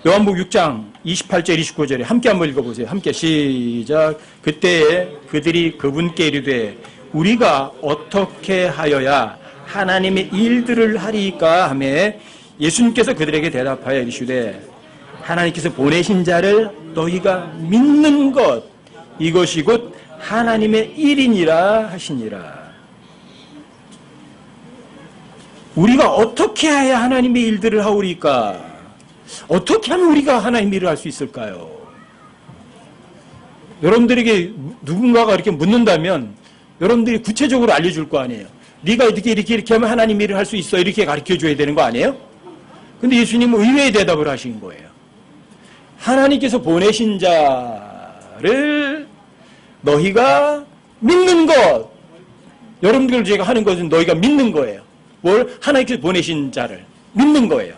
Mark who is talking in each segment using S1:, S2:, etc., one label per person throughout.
S1: 요한복음 6장 28절 29절에 함께 한번 읽어보세요. 함께 시작. 그때에 그들이 그분께 이르되 우리가 어떻게 하여야 하나님의 일들을 하리까 하며 예수님께서 그들에게 대답하여 이르시되 하나님께서 보내신 자를 너희가 믿는 것 이것이 곧 하나님의 일이니라 하시니라. 우리가 어떻게 해야 하나님의 일들을 하오리까? 어떻게 하면 우리가 하나님의 일을 할 수 있을까요? 여러분들에게 누군가가 이렇게 묻는다면 여러분들이 구체적으로 알려줄 거 아니에요. 네가 이렇게 하면 하나님의 일을 할 수 있어 이렇게 가르쳐줘야 되는 거 아니에요? 근데 예수님은 의외의 대답을 하신 거예요. 하나님께서 보내신 자를 너희가 믿는 것. 여러분들 제가 하는 것은 너희가 믿는 거예요. 뭘? 하나님께서 보내신 자를 믿는 거예요.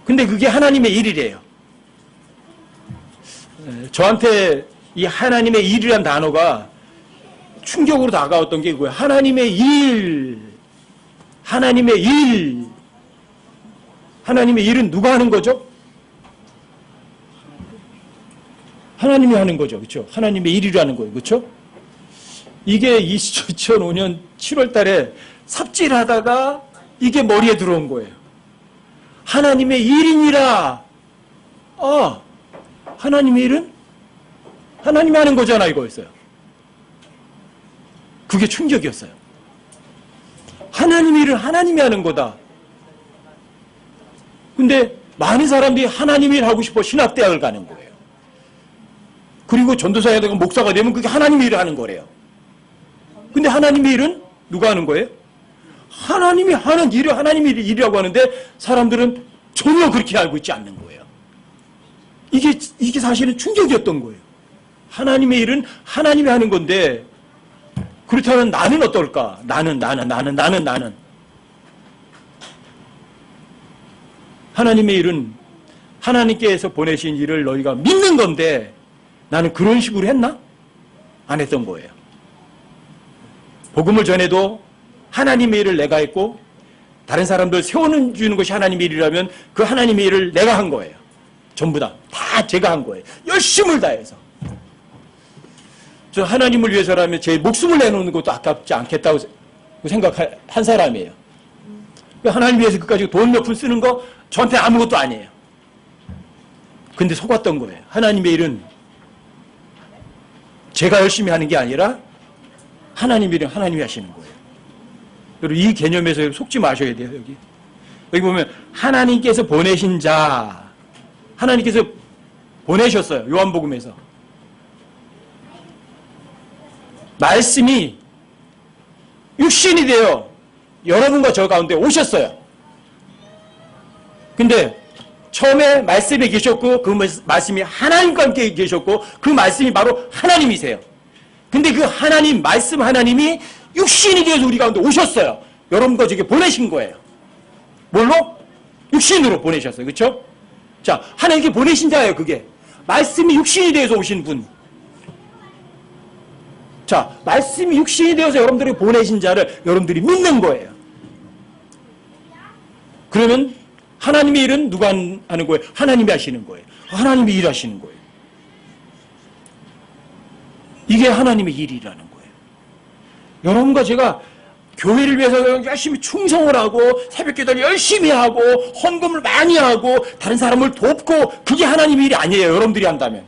S1: 근데 그게 하나님의 일이래요. 저한테 이 하나님의 일이란 단어가 충격으로 다가왔던 게 그거예요. 하나님의 일. 하나님의 일. 하나님의 일은 누가 하는 거죠? 하나님이 하는 거죠. 그렇죠? 하나님의 일이라는 거예요. 그렇죠? 이게 2005년 7월 달에 삽질하다가 이게 머리에 들어온 거예요. 하나님의 일이니라. 하나님의 일은 하나님이 하는 거잖아 이거였어요. 그게 충격이었어요. 하나님의 일은 하나님이 하는 거다. 근데 많은 사람들이 하나님의 일 하고 싶어 신학대학을 가는 거예요. 그리고 전도사가 되고 목사가 되면 그게 하나님의 일을 하는 거래요. 근데 하나님의 일은 누가 하는 거예요? 하나님이 하는 일을 하나님의 일이라고 하는데 사람들은 전혀 그렇게 알고 있지 않는 거예요. 이게 사실은 충격이었던 거예요. 하나님의 일은 하나님이 하는 건데 그렇다면 나는 어떨까? 나는. 하나님의 일은 하나님께서 보내신 일을 너희가 믿는 건데 나는 그런 식으로 했나? 안 했던 거예요. 복음을 전해도 하나님의 일을 내가 했고 다른 사람들 세워주는 것이 하나님의 일이라면 그 하나님의 일을 내가 한 거예요. 전부 다 제가 한 거예요. 열심을 다해서. 저 하나님을 위해서라면 제 목숨을 내놓는 것도 아깝지 않겠다고 생각한 사람이에요. 하나님 위해서 그까지 돈 몇 푼 쓰는 거 저한테 아무것도 아니에요. 근데 속았던 거예요. 하나님의 일은 제가 열심히 하는 게 아니라 하나님의 일은 하나님이 하시는 거예요. 여러분 이 개념에서 속지 마셔야 돼요. 여기 보면 하나님께서 보내신 자, 하나님께서 보내셨어요. 요한복음에서. 말씀이 육신이 되어 여러분과 저 가운데 오셨어요. 근데 처음에 말씀이 계셨고 그 말씀이 하나님과 함께 계셨고 그 말씀이 바로 하나님이세요. 근데 그 하나님, 말씀 하나님이 육신이 되어서 우리 가운데 오셨어요. 여러분과 저게 보내신 거예요. 뭘로? 육신으로 보내셨어요. 그렇죠? 자, 하나님께 보내신 자예요. 그게. 말씀이 육신이 되어서 오신 분. 자, 말씀이 육신이 되어서 여러분들이 보내신 자를 여러분들이 믿는 거예요. 그러면 하나님의 일은 누가 하는 거예요? 하나님이 하시는 거예요. 하나님이 일하시는 거예요. 이게 하나님의 일이라는 거예요. 여러분과 제가 교회를 위해서 열심히 충성을 하고 새벽기도를 열심히 하고 헌금을 많이 하고 다른 사람을 돕고 그게 하나님의 일이 아니에요. 여러분들이 한다면.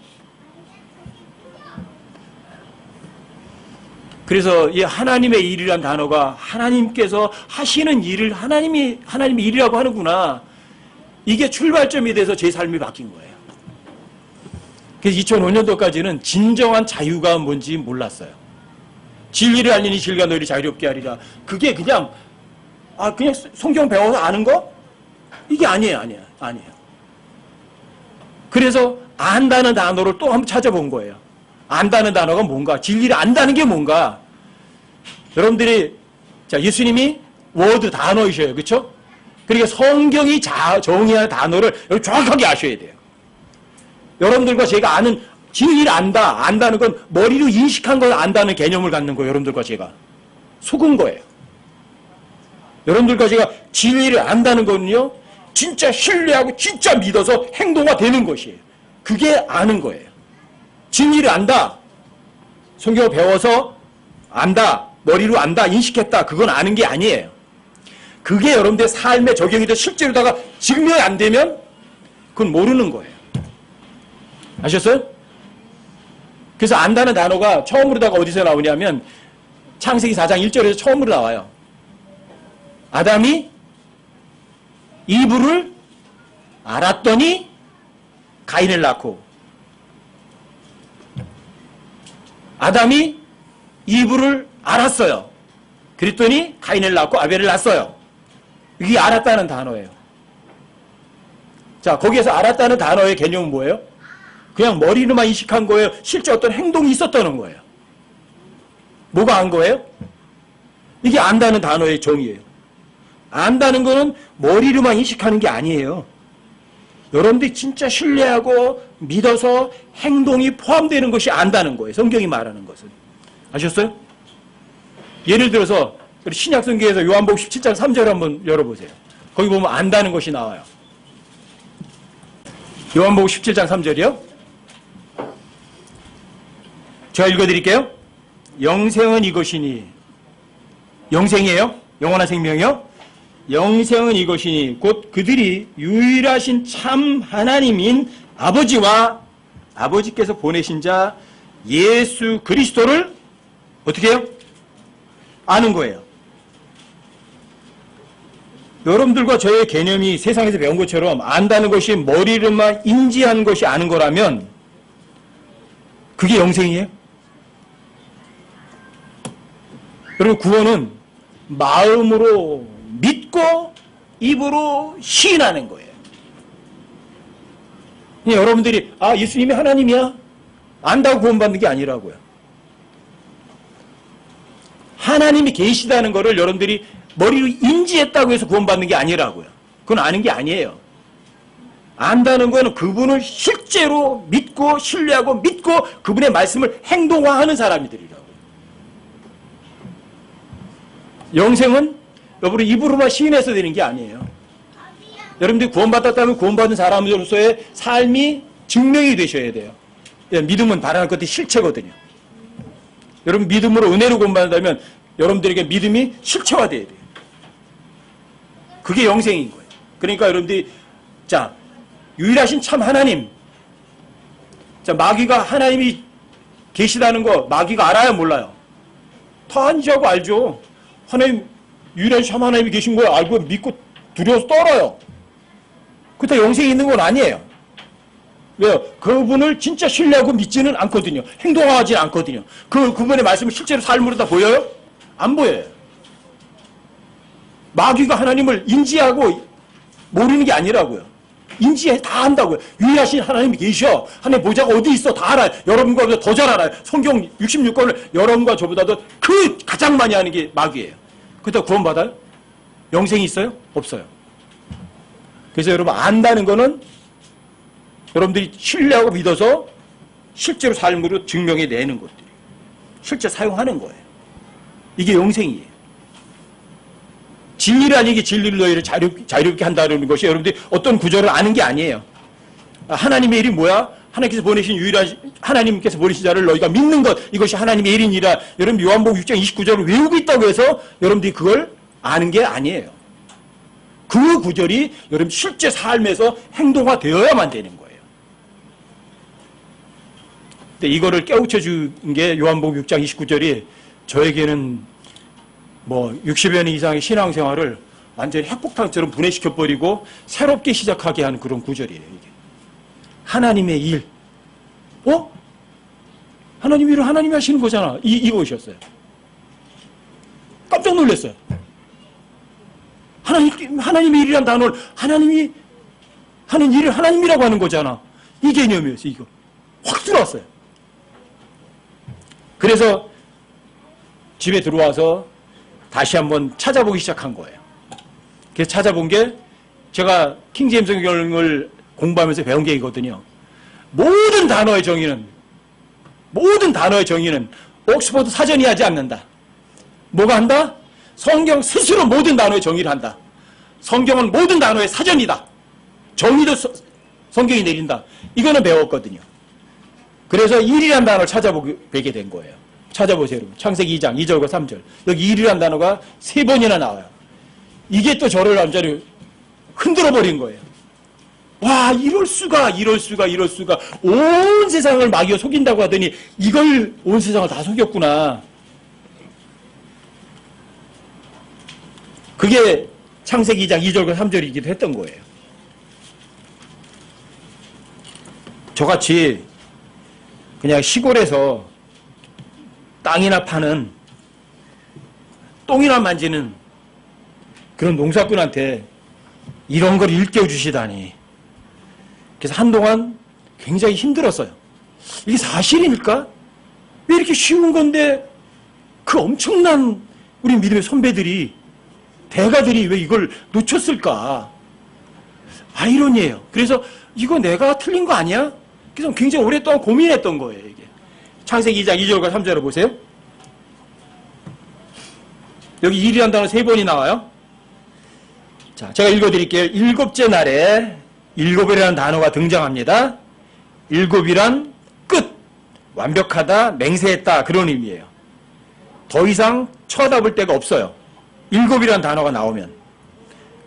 S1: 그래서 이 하나님의 일이란 단어가 하나님께서 하시는 일을 하나님의 일이라고 하는구나. 이게 출발점이 돼서 제 삶이 바뀐 거예요. 그래서 2005년도까지는 진정한 자유가 뭔지 몰랐어요. 진리를 알리니 진리가 너희를 자유롭게 하리라. 그게 그냥 성경 배워서 아는 거? 이게 아니에요. 그래서 안다는 단어를 또 한번 찾아본 거예요. 안다는 단어가 뭔가? 진리를 안다는 게 뭔가? 여러분들이 예수님이 워드 단어이셔요. 그렇죠? 그러니까 성경이 정의하는 단어를 정확하게 아셔야 돼요. 여러분들과 제가 아는 진리를 안다는 건 머리로 인식한 걸 안다는 개념을 갖는 거예요. 여러분들과 제가 속은 거예요. 여러분들과 제가 진리를 안다는 거는요, 진짜 신뢰하고 진짜 믿어서 행동화되는 것이에요. 그게 아는 거예요. 진리를 안다. 성경을 배워서 안다. 머리로 안다. 인식했다. 그건 아는 게 아니에요. 그게 여러분들의 삶에 적용이 돼 실제로다가 증명이 안 되면 그건 모르는 거예요. 아셨어요? 그래서 안다는 단어가 처음으로다가 어디서 나오냐면 창세기 4장 1절에서 처음으로 나와요. 아담이 이브를 알았더니 가인을 낳고, 아담이 이브를 알았어요. 그랬더니 가인을 낳고 아벨을 낳았어요. 이게 알았다는 단어예요. 자, 거기에서 알았다는 단어의 개념은 뭐예요? 그냥 머리로만 인식한 거예요? 실제 어떤 행동이 있었다는 거예요? 뭐가 안 거예요? 이게 안다는 단어의 정의예요. 안다는 거는 머리로만 인식하는 게 아니에요. 여러분들이 진짜 신뢰하고 믿어서 행동이 포함되는 것이 안다는 거예요. 성경이 말하는 것은. 아셨어요? 예를 들어서 신약성경에서 요한복음 17장 3절 한번 열어보세요. 거기 보면 안다는 것이 나와요. 요한복음 17장 3절이요. 제가 읽어드릴게요. 영생은 이것이니, 영생이에요? 영원한 생명이요? 영생은 이것이니 곧 그들이 유일하신 참 하나님인 아버지와 아버지께서 보내신 자 예수 그리스도를 어떻게 해요? 아는 거예요. 여러분들과 저의 개념이 세상에서 배운 것처럼 안다는 것이 머리로만 인지하는 것이 아는 거라면 그게 영생이에요? 여러분, 구원은 마음으로 믿고 입으로 시인하는 거예요. 여러분들이 예수님이 하나님이야? 안다고 구원받는 게 아니라고요. 하나님이 계시다는 것을 여러분들이 머리로 인지했다고 해서 구원받는 게 아니라고요. 그건 아는 게 아니에요. 안다는 거는 그분을 실제로 믿고 신뢰하고 믿고 그분의 말씀을 행동화하는 사람들이라고요. 영생은 여러분이 입으로만 시인해서 되는 게 아니에요. 여러분들이 구원받았다면 구원받은 사람으로서의 삶이 증명이 되셔야 돼요. 믿음은 바라는 것들이 실체거든요. 여러분 믿음으로 은혜로 구원받는다면 여러분들에게 믿음이 실체화돼야 돼요. 그게 영생인 거예요. 그러니까 여러분들이 유일하신 참 하나님, 마귀가 하나님이 계시다는 거 마귀가 알아야 몰라요? 다 인지하고 알죠. 하나님, 유일하신 참 하나님이 계신 거 알고 믿고 두려워서 떨어요. 그렇다고 영생이 있는 건 아니에요. 왜요? 그분을 진짜 신뢰하고 믿지는 않거든요. 행동하지는 않거든요. 그분의 말씀을 실제로 삶으로 다 보여요? 안 보여요. 마귀가 하나님을 인지하고 모르는 게 아니라고요. 인지해 다 안다고요. 유일하신 하나님이 계셔. 하나님 보좌가 어디 있어 다 알아요. 여러분과 더 잘 알아요. 성경 66권을 여러분과 저보다도 가장 많이 아는 게 마귀예요. 그렇다고 구원받아요? 영생이 있어요? 없어요. 그래서 여러분 안다는 거는 여러분들이 신뢰하고 믿어서 실제로 삶으로 증명해내는 것들이에요. 실제 사용하는 거예요. 이게 영생이에요. 진리라는 이게 진리를 너희를 자유롭게 한다는 것이 여러분들이 어떤 구절을 아는 게 아니에요. 하나님의 일이 뭐야? 하나님께서 보내신 하나님께서 보내신 자를 너희가 믿는 것, 이것이 하나님의 일이니라. 여러분 요한복음 6장 29절을 외우고 있다고 해서 여러분들이 그걸 아는 게 아니에요. 그 구절이 여러분 실제 삶에서 행동화되어야만 되는 거예요. 근데 이거를 깨우쳐 준 게 요한복음 6장 29절이 저에게는 60여 년 이상의 신앙생활을 완전히 핵폭탄처럼 분해시켜버리고 새롭게 시작하게 하는 그런 구절이에요. 이게. 하나님의 일. 하나님 일을 하나님이 하시는 거잖아. 이거셨어요. 깜짝 놀랐어요. 하나님의 일이란 단어를 하나님이 하는 일을 하나님이라고 하는 거잖아. 이 개념이었어요. 이거. 확 들어왔어요. 그래서 집에 들어와서 다시 한번 찾아보기 시작한 거예요. 그래서 찾아본 게 제가 킹제임스 성경을 공부하면서 배운 게 있거든요. 모든 단어의 정의는 옥스퍼드 사전이 하지 않는다. 뭐가 한다? 성경 스스로 모든 단어의 정의를 한다. 성경은 모든 단어의 사전이다. 정의도 성경이 내린다. 이거는 배웠거든요. 그래서 일이라는 단어를 찾아보게 된 거예요. 찾아보세요, 여러분. 창세기 2장 2절과 3절. 여기 일이라는 단어가 3번이나 나와요. 이게 또 저를 완전히 흔들어 버린 거예요. 와, 이럴 수가. 온 세상을 마귀가 속인다고 하더니 이걸 온 세상을 다 속였구나. 그게 창세기 2장 2절과 3절이기도 했던 거예요. 저같이 그냥 시골에서 땅이나 파는 똥이나 만지는 그런 농사꾼한테 이런 걸 일깨워 주시다니. 그래서 한동안 굉장히 힘들었어요. 이게 사실일까? 왜 이렇게 쉬운 건데 그 엄청난 우리 믿음의 선배들이, 대가들이 왜 이걸 놓쳤을까? 아이러니예요. 그래서 이거 내가 틀린 거 아니야? 그래서 굉장히 오랫동안 고민했던 거예요. 이게 창세기 2장 2절과 3절을 보세요. 여기 일이라는 단어 3번이 나와요. 자, 제가 읽어드릴게요. 일곱째 날에 일곱이라는 단어가 등장합니다. 일곱이란 끝, 완벽하다, 맹세했다, 그런 의미예요. 더 이상 쳐다볼 데가 없어요. 일곱이라는 단어가 나오면.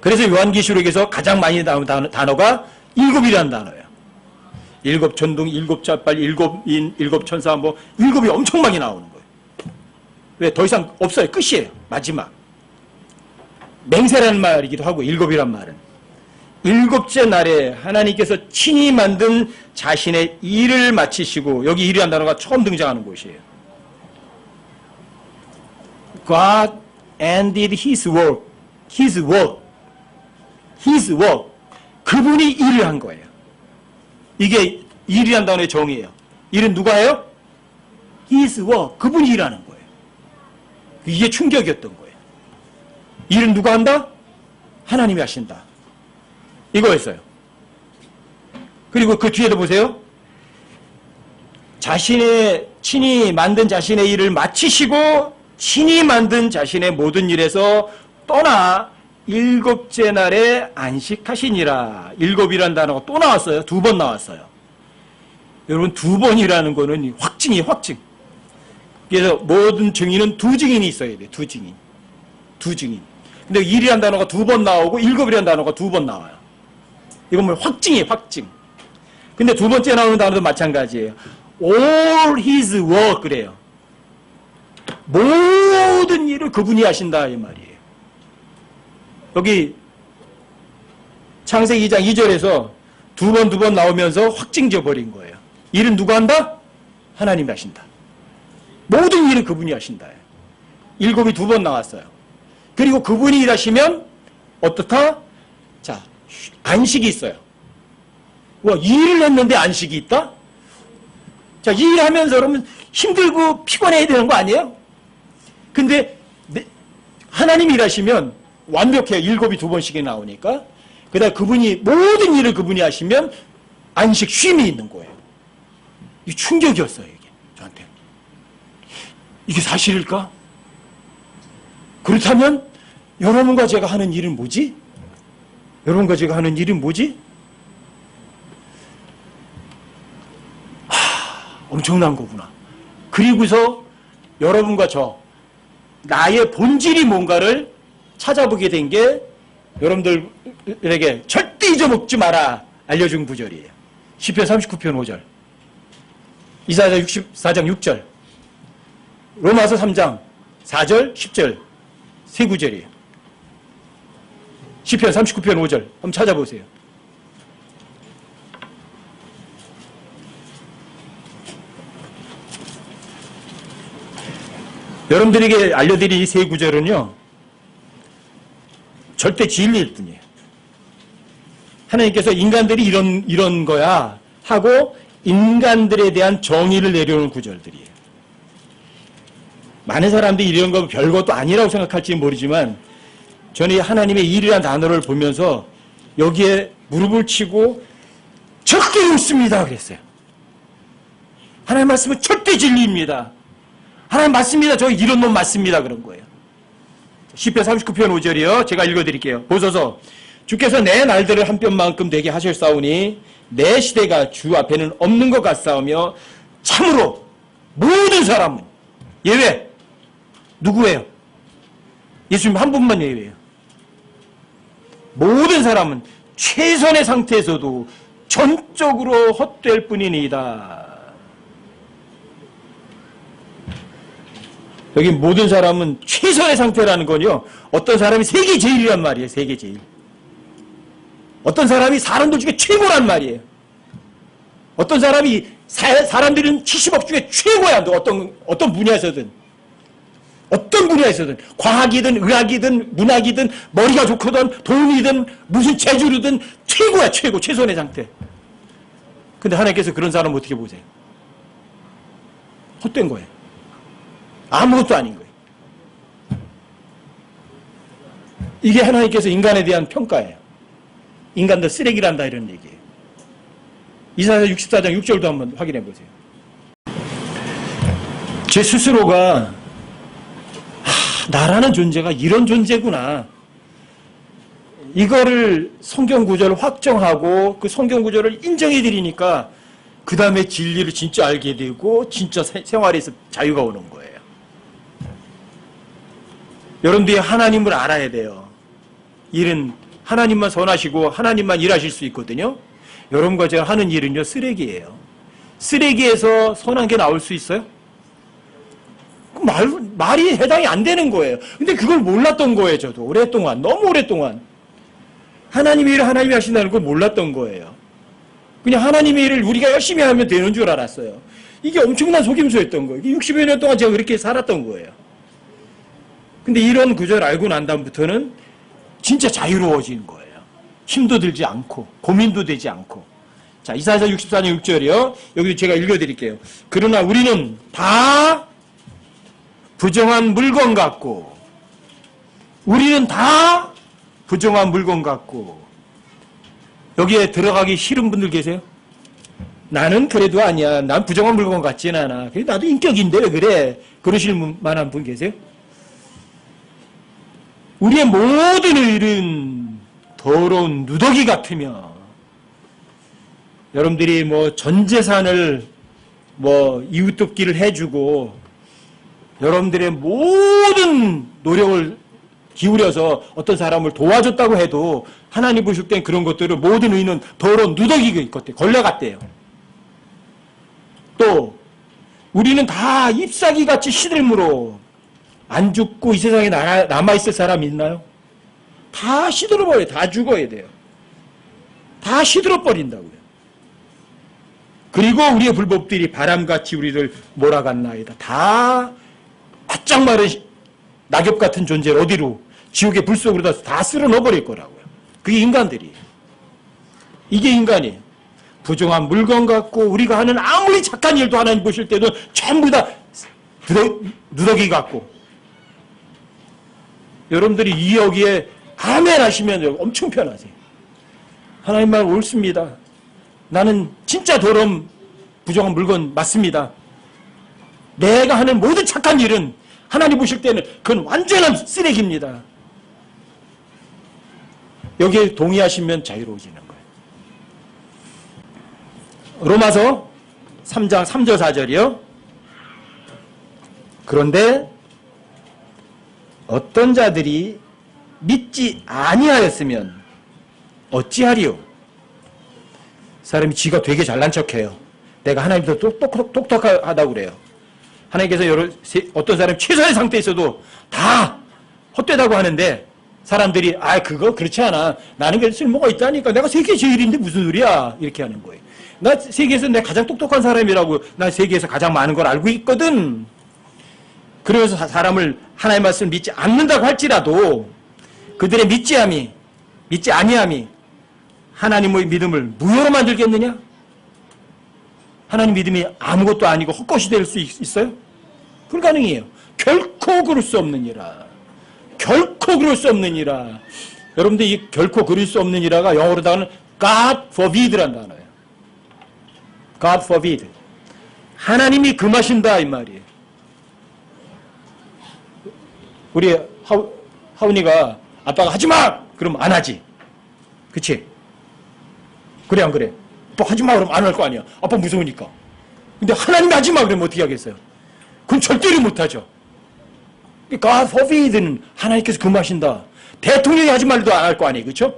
S1: 그래서 요한계시록에서 가장 많이 나오는 단어가 일곱이라는 단어예요. 일곱 천둥, 일곱 잣발, 일곱인, 일곱 천사, 뭐 일곱이 엄청 많이 나오는 거예요. 왜? 더 이상 없어요. 끝이에요. 마지막. 맹세라는 말이기도 하고 일곱이란 말은. 일곱째 날에 하나님께서 친히 만든 자신의 일을 마치시고, 여기 일이라는 단어가 처음 등장하는 곳이에요. God ended his work. his work. his work. 그분이 일을 한 거예요. 이게 일이라는 단어의 정의예요. 일은 누가 해요? his work. 그분이 일하는 거예요. 이게 충격이었던 거예요. 일은 누가 한다? 하나님이 하신다. 이거였어요. 그리고 그 뒤에도 보세요. 친히 만든 자신의 일을 마치시고 친히 만든 자신의 모든 일에서 떠나 일곱째 날에 안식하시니라. 일곱이라는 단어가 또 나왔어요. 2번 나왔어요. 여러분, 2번이라는 거는 확증이에요. 확증. 그래서 모든 증인은 2증인이 있어야 돼요. 2증인. 2증인. 근데 일이라는 단어가 2번 나오고 일곱이라는 단어가 2번 나와요. 이건 뭐 확증이에요. 확증. 근데 2번째 나오는 단어도 마찬가지예요. All his work 그래요. 모든 일을 그분이 하신다 이 말이에요. 여기 창세기 2장 2절에서 2번 나오면서 확증져 버린 거예요. 일은 누가 한다? 하나님이 하신다. 모든 일을 그분이 하신다. 일곱이 2번 나왔어요. 그리고 그분이 일하시면 어떻다? 자, 안식이 있어요. 와, 일을 했는데 안식이 있다? 자, 일하면서 그러면 힘들고 피곤해야 되는 거 아니에요? 근데 하나님이 일하시면 완벽해요. 일곱이 2번씩이 나오니까. 그다음에 그분이 모든 일을 그분이 하시면 안식, 쉼이 있는 거예요. 이 충격이었어요. 이게 저한테. 이게 사실일까? 그렇다면 여러분과 제가 하는 일은 뭐지? 여러분과 제가 하는 일은 뭐지? 엄청난 거구나. 그리고서 여러분과 저, 나의 본질이 뭔가를 찾아보게 된 게 여러분들에게 절대 잊어먹지 마라 알려준 구절이에요. 시편 39편 5절, 이사야 64장 6절, 로마서 3장 4절 10절 세 구절이에요. 시편 39편 5절 한번 찾아보세요. 여러분들에게 알려드릴 이 세 구절은요, 절대 진리일 뿐이에요. 하나님께서 인간들이 이런 거야 하고 인간들에 대한 정의를 내려오는 구절들이에요. 많은 사람들이 이런 거 별것도 아니라고 생각할지 모르지만 저는 하나님의 일이라는 단어를 보면서 여기에 무릎을 치고 절대 옳습니다 그랬어요. 하나님 말씀은 절대 진리입니다. 하나님 맞습니다. 저 이런 놈 맞습니다. 그런 거예요. 시편 39편 5절이요. 제가 읽어드릴게요. 보소서. 주께서 내 날들을 한 뼘만큼 되게 하실사오니 내 시대가 주 앞에는 없는 것 같사오며 참으로 모든 사람은 예외. 누구예요? 예수님 한 분만 예외예요. 모든 사람은 최선의 상태에서도 전적으로 헛될 뿐이니이다. 여기 모든 사람은 최선의 상태라는 건요, 어떤 사람이 세계 제일이란 말이에요. 세계 제일. 어떤 사람이 사람들 중에 최고란 말이에요. 어떤 사람이 사람들은 70억 중에 최고야. 어떤 분야에서든. 어떤 분야에서든. 과학이든 의학이든 문학이든 머리가 좋거든 돈이든 무슨 재주로든 최고야. 최고. 최선의 상태. 근데 하나님께서 그런 사람 어떻게 보세요? 헛된 거예요. 아무것도 아닌 거예요. 이게 하나님께서 인간에 대한 평가예요. 인간도 쓰레기란다 이런 얘기예요. 이사야 64장 6절도 한번 확인해 보세요. 제 스스로가 나라는 존재가 이런 존재구나. 이거를 성경 구절을 확정하고 그 성경 구절을 인정해 드리니까 그 다음에 진리를 진짜 알게 되고 진짜 생활에서 자유가 오는 거예요. 여러분들이 하나님을 알아야 돼요. 일은 하나님만 선하시고 하나님만 일하실 수 있거든요. 여러분과 제가 하는 일은요, 쓰레기예요. 쓰레기에서 선한 게 나올 수 있어요? 말이 해당이 안 되는 거예요. 근데 그걸 몰랐던 거예요, 저도. 오랫동안, 너무 오랫동안. 하나님의 일을 하나님이 하신다는 걸 몰랐던 거예요. 그냥 하나님의 일을 우리가 열심히 하면 되는 줄 알았어요. 이게 엄청난 속임수였던 거예요. 60여 년 동안 제가 그렇게 살았던 거예요. 근데 이런 구절 알고 난 다음부터는 진짜 자유로워지는 거예요. 힘도 들지 않고 고민도 되지 않고. 자, 이사야 64장 6절이요. 여기도 제가 읽어드릴게요. 그러나 우리는 다 부정한 물건 같고 우리는 다 부정한 물건 같고. 여기에 들어가기 싫은 분들 계세요? 나는 그래도 아니야. 난 부정한 물건 같진 않아. 나도 인격인데 왜 그래? 그러실 만한 분 계세요? 우리의 모든 일은 더러운 누더기 같으며, 여러분들이 전 재산을 이웃 돕기를 해주고 여러분들의 모든 노력을 기울여서 어떤 사람을 도와줬다고 해도 하나님 보실 땐 그런 것들을 모든 의는 더러운 누더기가 있거든요. 걸려갔대요. 또 우리는 다 잎사귀같이 시들므로 안 죽고 이 세상에 남아있을 사람 있나요? 다 시들어버려요. 다 죽어야 돼요. 다 시들어버린다고요. 그리고 우리의 불법들이 바람같이 우리를 몰아갔나이다. 다 바짝 마른 낙엽 같은 존재를 어디로? 지옥의 불 속으로 다 쓸어 넣어버릴 거라고요. 그게 인간들이에요. 이게 인간이에요. 부정한 물건 같고 우리가 하는 아무리 착한 일도 하나님 보실 때는 전부 다 누더기 같고. 여러분들이 여기에 아멘 하시면 엄청 편하세요. 하나님 말 옳습니다. 나는 진짜 더러운 부정한 물건 맞습니다. 내가 하는 모든 착한 일은 하나님 보실 때는 그건 완전한 쓰레기입니다. 여기에 동의하시면 자유로워지는 거예요. 로마서 3장 3절 4절이요. 그런데 어떤 자들이 믿지 아니하였으면 어찌하리요? 사람이 지가 되게 잘난 척해요. 내가 하나님도 똑똑하다고 그래요. 하나님께서 어떤 사람이 최선의 상태에 있어도 다 헛되다고 하는데 사람들이 그거 그렇지 않아. 나는 그래도 쓸모가 있다니까. 내가 세계 제일인데 무슨 소리야. 이렇게 하는 거예요. 나 세계에서 내가 가장 똑똑한 사람이라고. 나 세계에서 가장 많은 걸 알고 있거든. 그러면서 사람을 하나님의 말씀을 믿지 않는다고 할지라도 그들의 믿지 아니함이 하나님의 믿음을 무효로 만들겠느냐? 하나님 믿음이 아무것도 아니고 헛것이 될 수 있어요? 불가능해요. 결코 그럴 수 없느니라. 결코 그럴 수 없느니라. 여러분들 이 결코 그럴 수 없느니라가 영어로다가는 God forbid라는 단어예요. God forbid. 하나님이 금하신다 이 말이에요. 우리 하은이가 아빠가 하지마! 그러면 안 하지. 그치? 그래 안 그래? 아빠 하지마 그러면 안 할 거 아니야. 아빠 무서우니까. 근데 하나님이 하지마 그러면 어떻게 하겠어요? 그건 절대로 못하죠. God forbidd는 하나님께서 금하신다. 대통령이 하지 말도 안 할 거 아니에요. 그렇죠?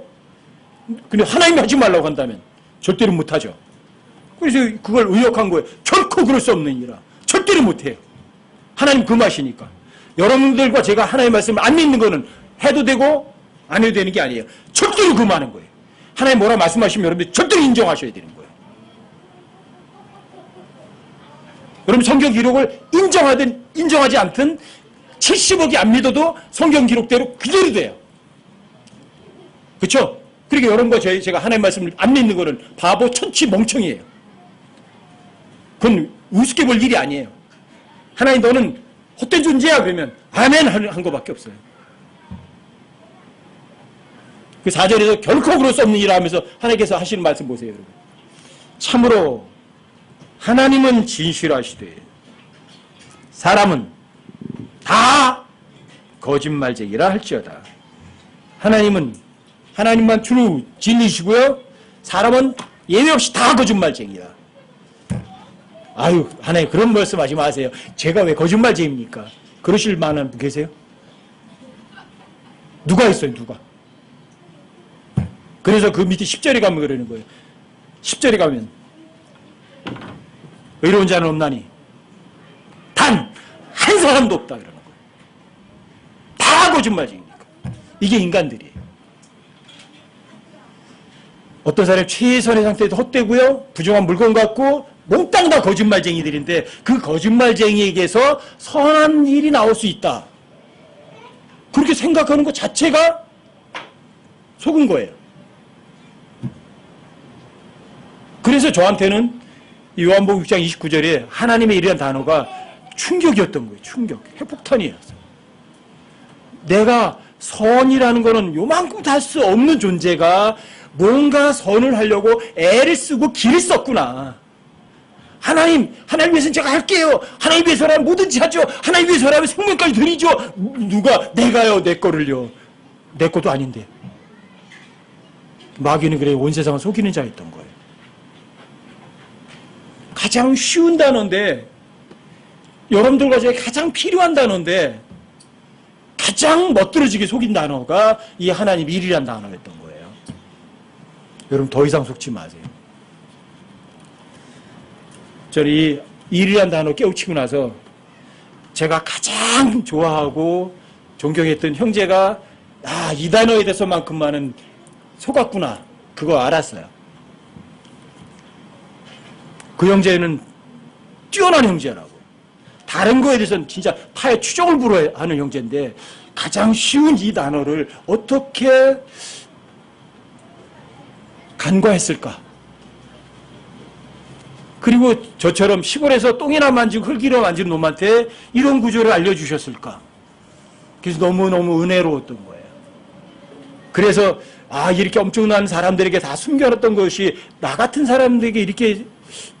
S1: 근데 하나님이 하지 말라고 한다면 절대로 못하죠. 그래서 그걸 의역한 거예요. 결코 그럴 수 없는 일이라. 절대로 못해요. 하나님 금하시니까. 여러분들과 제가 하나님의 말씀을 안 믿는 거는 해도 되고 안 해도 되는 게 아니에요. 절대로 금하는 거예요. 하나님 뭐라 말씀하시면 여러분들 절대로 인정하셔야 되는 거예요. 여러분 성경 기록을 인정하든 인정하지 않든 70억이 안 믿어도 성경 기록대로 그대로 돼요. 그렇죠? 그러니까 여러분과 제가 하나님 말씀을 안 믿는 거는 바보, 천치, 멍청이에요. 그건 우습게 볼 일이 아니에요. 하나님 너는 헛된 존재야 그러면 아멘 한 거밖에 없어요. 그 4절에서 결코 그럴 수 없는 일을 하면서 하나님께서 하시는 말씀 보세요. 여러분. 참으로 하나님은 진실하시되 사람은 다 거짓말쟁이라 할지어다. 하나님만 주로 진리시고요. 사람은 예외 없이 다 거짓말쟁이다. 아유 하나님 그런 말씀하지 마세요. 제가 왜 거짓말쟁이입니까? 그러실 만한 분 계세요? 누가 있어요? 누가? 그래서 그 밑에 10절에 가면 그러는 거예요. 10절에 가면 의로운 자는 없나니 단 한 사람도 없다 그러는 거예요. 다 거짓말쟁이니까. 이게 인간들이에요. 어떤 사람이 최선의 상태에도 헛되고요. 부정한 물건 갖고 몽땅 다 거짓말쟁이들인데 그 거짓말쟁이에게서 선한 일이 나올 수 있다. 그렇게 생각하는 것 자체가 속은 거예요. 그래서 저한테는 요한복음 6장 29절에 하나님의 일이라는 단어가 충격이었던 거예요. 충격. 핵폭탄이었어요. 내가 선이라는 거는 요만큼도 할 수 없는 존재가 뭔가 선을 하려고 애를 쓰고 길을 썼구나. 하나님 위해서는 제가 할게요. 하나님 위해서라면 뭐든지 하죠. 하나님 위해서라면 생명까지 드리죠. 누가? 내가요. 내 거를요. 내 것도 아닌데. 마귀는 그래 온 세상을 속이는 자였던 거예요. 가장 쉬운 단어인데 여러분들과 제가 가장 필요한 단어인데 가장 멋들어지게 속인 단어가 이 하나님 일이란 단어였던 거예요. 여러분 더 이상 속지 마세요. 저는 이 일이란 단어 깨우치고 나서 제가 가장 좋아하고 존경했던 형제가 이 단어에 대해서만큼만은 속았구나 그거 알았어요. 그 형제는 뛰어난 형제라고. 다른 거에 대해서는 진짜 타의 추종을 불어야 하는 형제인데 가장 쉬운 이 단어를 어떻게 간과했을까? 그리고 저처럼 시골에서 똥이나 만지고 흙이나 만지는 놈한테 이런 구조를 알려주셨을까? 그래서 너무너무 은혜로웠던 거예요. 그래서 이렇게 엄청난 사람들에게 다 숨겨놨던 것이 나 같은 사람들에게 이렇게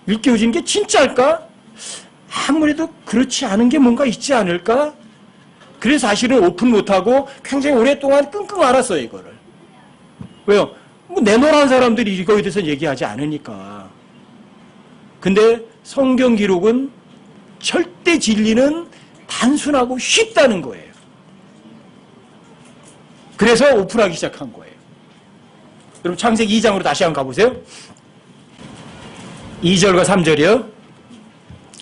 S1: 일깨워진 게 진짜일까? 아무래도 그렇지 않은 게 뭔가 있지 않을까? 그래서 사실은 오픈 못하고 굉장히 오랫동안 끙끙 앓았어요, 이거를. 왜요? 뭐 내놓으라는 사람들이 이거에 대해서 얘기하지 않으니까. 근데 성경 기록은 절대 진리는 단순하고 쉽다는 거예요. 그래서 오픈하기 시작한 거예요. 여러분 창세기 2장으로 다시 한번 가보세요. 2절과 3절이요.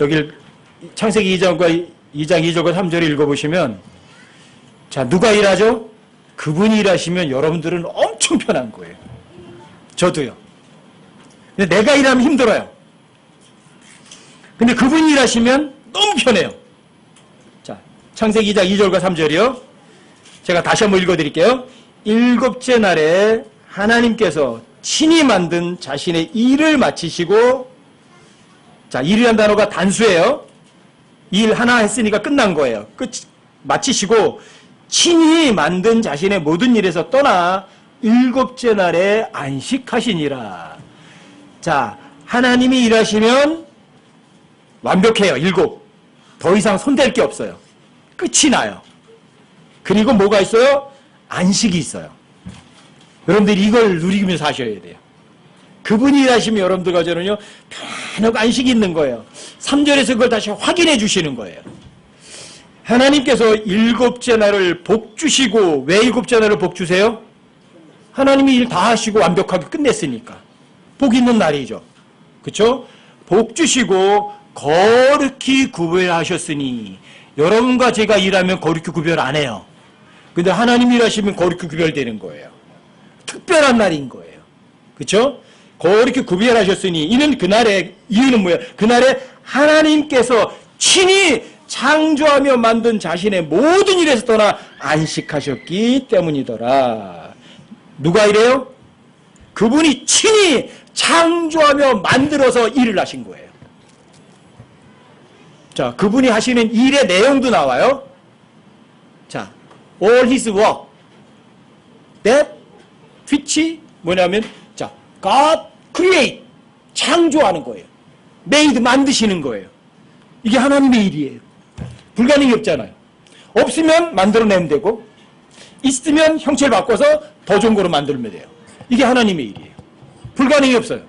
S1: 여기 창세기 2장 2절과 3절을 읽어보시면 자 누가 일하죠? 그분이 일하시면 여러분들은 엄청 편한 거예요. 저도요. 근데 내가 일하면 힘들어요. 근데 그분이 일하시면 너무 편해요. 자 창세기 2장 2절과 3절이요. 제가 다시 한번 읽어드릴게요. 일곱째 날에 하나님께서 친히 만든 자신의 일을 마치시고 자 일이라는 단어가 단수예요. 일 하나 했으니까 끝난 거예요. 마치시고 친히 만든 자신의 모든 일에서 떠나 일곱째 날에 안식하시니라. 자 하나님이 일하시면 완벽해요. 일곱. 더 이상 손댈 게 없어요. 끝이 나요. 그리고 뭐가 있어요? 안식이 있어요. 여러분들이 이걸 누리면서 사셔야 돼요. 그분이 일하시면 여러분들과 저는요, 편하고 안식이 있는 거예요. 3절에서 그걸 다시 확인해 주시는 거예요. 하나님께서 일곱째 날을 복 주시고, 왜 일곱째 날을 복 주세요? 하나님이 일 다 하시고 완벽하게 끝냈으니까. 복 있는 날이죠. 그렇죠? 복 주시고 거룩히 구별하셨으니, 여러분과 제가 일하면 거룩히 구별 안 해요. 근데 하나님 일하시면 거룩히 구별되는 거예요. 특별한 날인 거예요. 그렇죠? 거룩히 구별하셨으니, 이는 그날의 이유는 뭐예요? 그날에 하나님께서 친히 창조하며 만든 자신의 모든 일에서 떠나 안식하셨기 때문이더라. 누가 이래요? 그분이 친히 창조하며 만들어서 일을 하신 거예요. 자, 그분이 하시는 일의 내용도 나와요. 자, all his work that which 뭐냐면, 자, God create, 창조하는 거예요. made, 만드시는 거예요. 이게 하나님의 일이에요. 불가능이 없잖아요. 없으면 만들어내면 되고, 있으면 형체를 바꿔서 더 좋은 거로 만들면 돼요. 이게 하나님의 일이에요. 불가능이 없어요.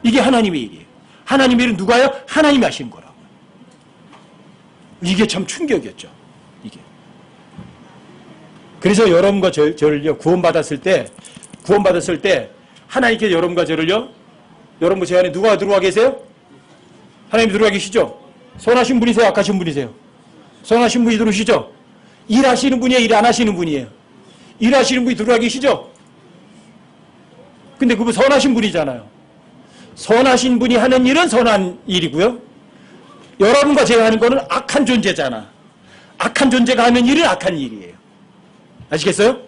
S1: 이게 하나님의 일이에요. 하나님의 일은 누가요? 하나님이 하시는 거라고. 이게 참 충격이었죠. 이게. 그래서 여러분과 저를요, 구원받았을 때 하나님께서 여러분과 저를요, 여러분 제 안에 누가 들어와 계세요? 하나님 들어와 계시죠? 선하신 분이세요? 악하신 분이세요? 선하신 분이 들어오시죠? 일하시는 분이에요? 일 안 하시는 분이에요? 일하시는 분이 들어와 계시죠? 근데 그분 선하신 분이잖아요. 선하신 분이 하는 일은 선한 일이고요. 여러분과 제가 하는 거는 악한 존재잖아. 악한 존재가 하는 일은 악한 일이에요. 아시겠어요?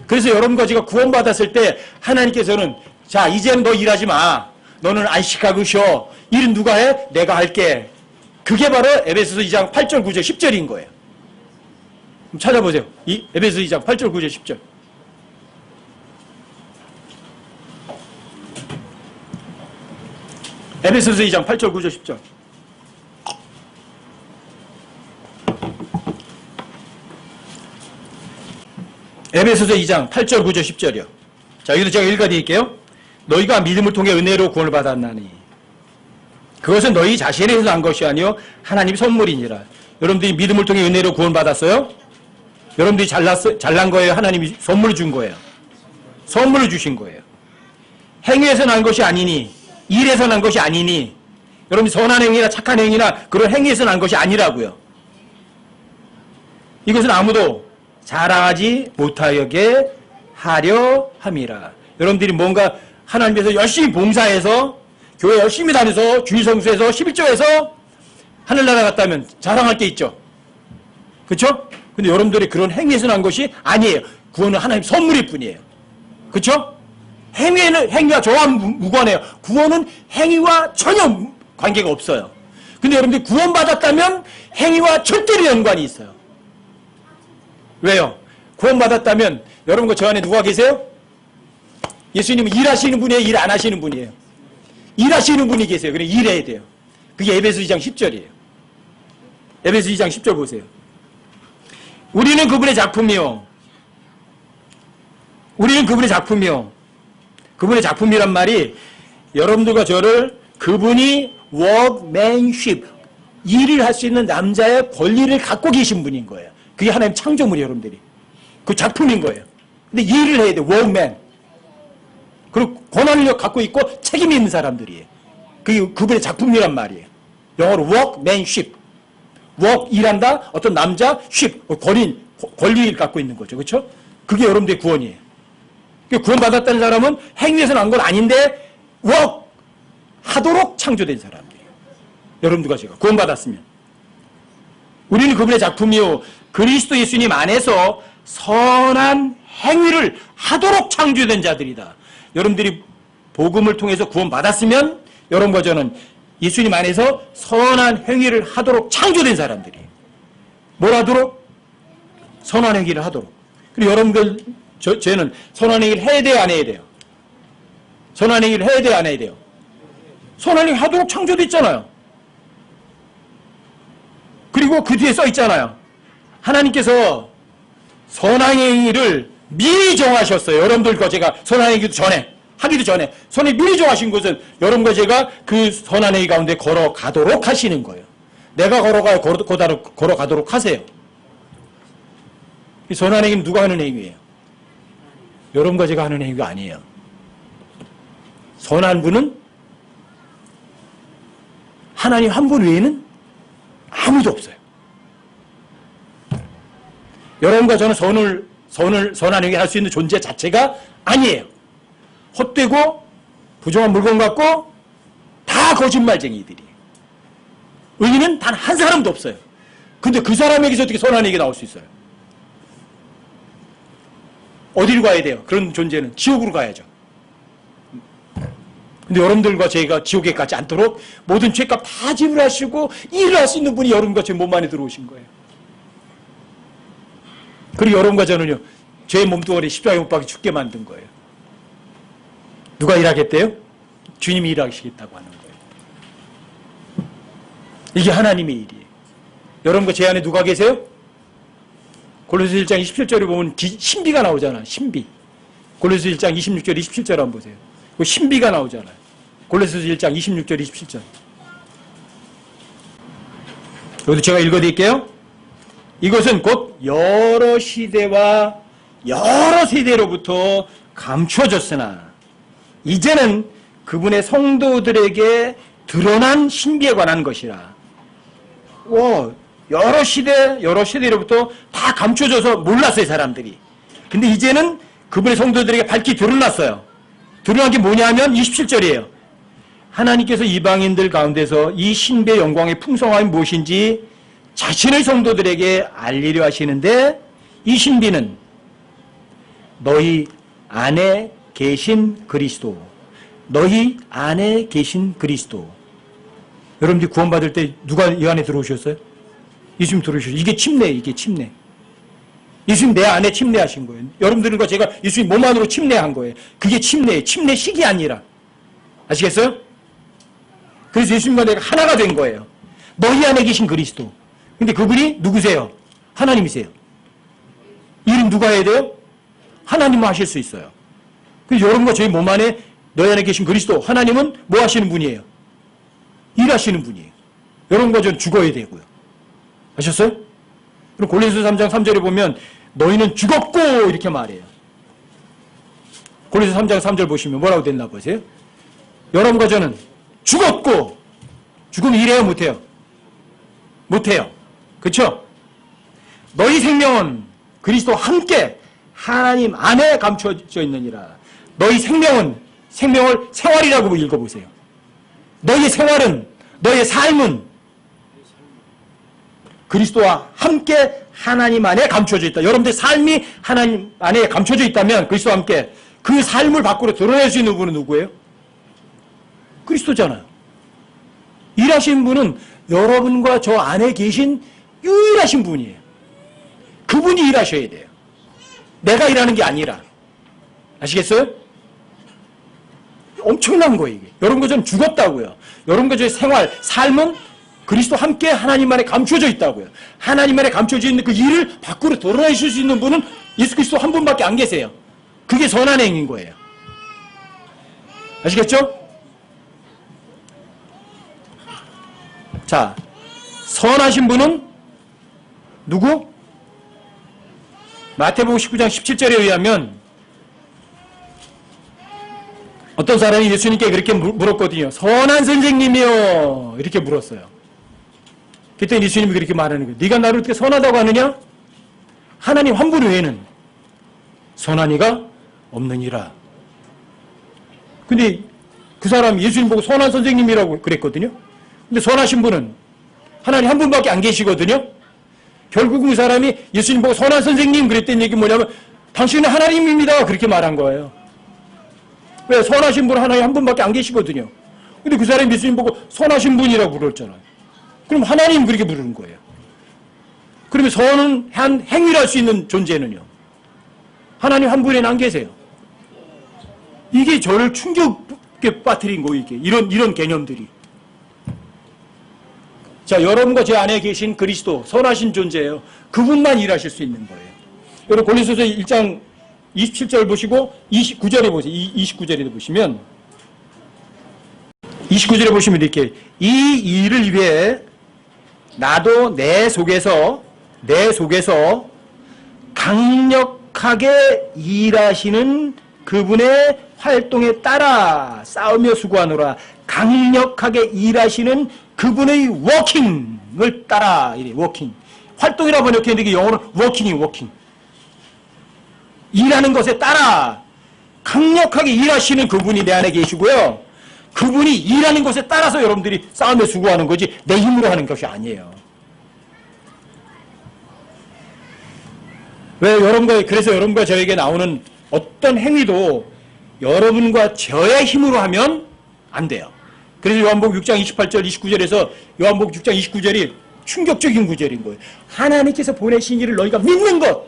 S1: 그래서 여러분과 제가 구원받았을 때 하나님께서는, 자, 이제는 너 일하지 마. 너는 안식하고 쉬어. 일은 누가 해? 내가 할게. 그게 바로 에베소서 2장 8절, 9절, 10절인 거예요. 찾아보세요. 이 에베소서 2장 8절, 9절, 10절. 에베소서 2장 8절, 9절, 10절. 에베소서 2장 8절, 9절, 10절이요. 자, 여기도 제가 읽어드릴게요. 너희가 믿음을 통해 은혜로 구원을 받았나니 그것은 너희 자신에서 난 것이 아니요 하나님의 선물이니라. 여러분들이 믿음을 통해 은혜로 구원받았어요? 여러분들이 잘난 거예요? 하나님이 선물을 준 거예요? 선물을 주신 거예요. 행위에서 난 것이 아니니, 일에서 난 것이 아니니, 여러분이 선한 행위나 착한 행위나 그런 행위에서 난 것이 아니라고요. 이것은 아무도 자랑하지 못하게 하려 함이라. 여러분들이 뭔가 하나님께서 열심히 봉사해서, 교회 열심히 다녀서, 주일 성수해서, 11조해서 하늘나라 갔다면 자랑할 게 있죠. 그렇죠? 근데 여러분들이 그런 행위에서 난 것이 아니에요. 구원은 하나님 선물일 뿐이에요. 그렇죠? 행위와 저와 무관해요. 구원은 행위와 전혀 관계가 없어요. 근데 여러분들이 구원받았다면 행위와 절대로 연관이 있어요. 왜요? 구원받았다면 여러분과 저 안에 누가 계세요? 예수님은 일하시는 분이에요? 일 안 하시는 분이에요? 일하시는 분이 계세요. 그래, 일해야 돼요. 그게 에베소 2장 10절이에요. 에베소 2장 10절 보세요. 우리는 그분의 작품이요. 우리는 그분의 작품이요. 그분의 작품이란 말이 여러분들과 저를 그분이 workmanship, 일을 할 수 있는 남자의 권리를 갖고 계신 분인 거예요. 그게 하나님 창조물이에요, 여러분들이. 그 작품인 거예요. 근데 일을 해야 돼, workman. 그리고 권한을 갖고 있고 책임이 있는 사람들이에요. 그게 그분의 작품이란 말이에요. 영어로 workmanship. work, 일한다. 어떤 남자, ship, 권리를 갖고 있는 거죠. 그렇죠? 그게 여러분들의 구원이에요. 구원받았다는 사람은 행위에서 난 건 아닌데 work 하도록 창조된 사람들이에요. 여러분들과 제가 구원받았으면. 우리는 그분의 작품이요. 그리스도 예수님 안에서 선한 행위를 하도록 창조된 자들이다. 여러분들이 복음을 통해서 구원받았으면 여러분과 저는 예수님 안에서 선한 행위를 하도록 창조된 사람들이에요. 뭘 하도록? 선한 행위를 하도록. 그리고 여러분들, 저는 선한 행위를 해야 돼요, 안 해야 돼요? 선한 행위를 해야 돼요, 안 해야 돼요? 선한 행위 하도록 창조됐잖아요. 그리고 그 뒤에 써 있잖아요. 하나님께서 선한 행위를 미리 정하셨어요. 여러분들과 제가 선한 행위도 전에, 하기도 전에 선에 미리 정하신 것은 여러분과 제가 그 선한 행위 가운데 걸어가도록 하시는 거예요. 내가 걸어가도록 하세요. 이 선한 행위는 누가 하는 행위예요? 여러분과 제가 하는 행위가 아니에요. 선한 분은 하나님 한 분 외에는 아무도 없어요. 여러분과 저는 선한 행위 할 수 있는 존재 자체가 아니에요. 헛되고 부정한 물건 같고 다 거짓말쟁이들이에요. 의인은 단 한 사람도 없어요. 근데 그 사람에게서 어떻게 선한 얘기가 나올 수 있어요? 어디로 가야 돼요? 그런 존재는 지옥으로 가야죠. 근데 여러분들과 저희가 지옥에 가지 않도록 모든 죄값 다 지불하시고 일을 할 수 있는 분이 여러분과 제 몸 안에 들어오신 거예요. 그리고 여러분과 저는요, 죄의 몸뚱아리 십자가에 못 박혀 죽게 만든 거예요. 누가 일하겠대요? 주님이 일하시겠다고 하는 거예요. 이게 하나님의 일이에요. 여러분과 제 안에 누가 계세요? 골로새 1장 27절에 보면 신비가 나오잖아요. 신비. 골로새 1장 26절, 27절 한번 보세요. 그 신비가 나오잖아요. 골로새 1장 26절, 27절. 여기도 제가 읽어드릴게요. 이것은 곧 여러 시대와 여러 세대로부터 감춰졌으나 이제는 그분의 성도들에게 드러난 신비에 관한 것이라. 여러 시대로부터 다 감춰져서 몰랐어요, 사람들이. 근데 이제는 그분의 성도들에게 밝히 드러났어요. 드러난 게 뭐냐면 27절이에요. 하나님께서 이방인들 가운데서 이 신비의 영광의 풍성함이 무엇인지 자신의 성도들에게 알리려 하시는데, 이 신비는 너희 안에 계신 그리스도, 너희 안에 계신 그리스도. 여러분들이 구원받을 때 누가 이 안에 들어오셨어요? 예수님 들어오셨어요. 이게 침례예요. 이게 침례. 예수님 내 안에 침례하신 거예요. 여러분들과 제가 예수님 몸 안으로 침례한 거예요. 그게 침례예요. 침례식이 아니라. 아시겠어요? 그래서 예수님과 내가 하나가 된 거예요. 너희 안에 계신 그리스도. 근데 그분이 누구세요? 하나님이세요. 일은 누가 해야 돼요? 하나님만 하실 수 있어요. 그래서 여러분과 저희 몸 안에 너희 안에 계신 그리스도, 하나님은 뭐 하시는 분이에요? 일하시는 분이에요. 여러분과 저는 죽어야 되고요. 아셨어요? 그럼 골로새서 3장 3절에 보면 너희는 죽었고 이렇게 말해요. 골로새서 3장 3절 보시면 뭐라고 됐나 보세요. 여러분과 저는 죽었고, 죽으면 일해요, 못해요? 못해요. 그렇죠? 너희 생명은 그리스도와 함께 하나님 안에 감춰져 있느니라. 너희 생명을 생활이라고 읽어보세요. 너희의 생활은, 너희의 삶은 그리스도와 함께 하나님 안에 감춰져 있다. 여러분들 삶이 하나님 안에 감춰져 있다면 그리스도와 함께 그 삶을 밖으로 드러낼 수 있는 분은 누구예요? 그리스도잖아요. 일하신 분은 여러분과 저 안에 계신 유일하신 분이에요. 그분이 일하셔야 돼요. 내가 일하는 게 아니라. 아시겠어요? 엄청난 거예요, 이게. 여러분과 저는 죽었다고요. 여러분과 저의 생활, 삶은 그리스도 함께 하나님 안에 감춰져 있다고요. 하나님 안에 감춰져 있는 그 일을 밖으로 드러내실 수 있는 분은 예수 그리스도 한 분밖에 안 계세요. 그게 선한 행위인 거예요. 아시겠죠? 자, 선하신 분은 누구? 마태복음 19장 17절에 의하면 어떤 사람이 예수님께 그렇게 물었거든요. 선한 선생님이요. 이렇게 물었어요. 그때 예수님이 그렇게 말하는 거예요. 네가 나를 어떻게 선하다고 하느냐? 하나님 한 분 외에는 선한 이가 없느니라. 근데 그 사람이 예수님 보고 선한 선생님이라고 그랬거든요. 근데 선하신 분은 하나님 한 분밖에 안 계시거든요. 결국은 그 사람이 예수님 보고 선한 선생님 그랬던 얘기 뭐냐면 당신은 하나님입니다. 그렇게 말한 거예요. 왜? 선하신 분은 하나님 한 분밖에 안 계시거든요. 근데 그 사람이 예수님 보고 선하신 분이라고 그랬잖아요. 그럼 하나님 그렇게 부르는 거예요. 그러면 선한 행위를 할 수 있는 존재는요. 하나님 한 분에는 안 계세요. 이게 저를 충격에 빠뜨린 거예요. 이게. 이런 개념들이. 자, 여러분과 제 안에 계신 그리스도, 선하신 존재예요. 그분만 일하실 수 있는 거예요. 여러분 골로새서 1장 27절 보시고 29절에 보세요. 29절에 보시면 29절에 보시면 이렇게 이 일을 위해 나도 내 속에서 강력하게 일하시는 그분의 활동에 따라 싸우며 수고하노라. 강력하게 일하시는 그분의 워킹을 따라 이래 워킹. 활동이라고 번역했는데 영어로 워킹이 워킹. 일하는 것에 따라 강력하게 일하시는 그분이 내 안에 계시고요. 그분이 일하는 것에 따라서 여러분들이 싸우며 수고하는 거지 내 힘으로 하는 것이 아니에요. 그래서 여러분과 저에게 나오는 어떤 행위도 여러분과 저의 힘으로 하면 안 돼요. 그래서 요한복음 6장 28절 29절에서 요한복음 6장 29절이 충격적인 구절인 거예요. 하나님께서 보내신 일을 너희가 믿는 것.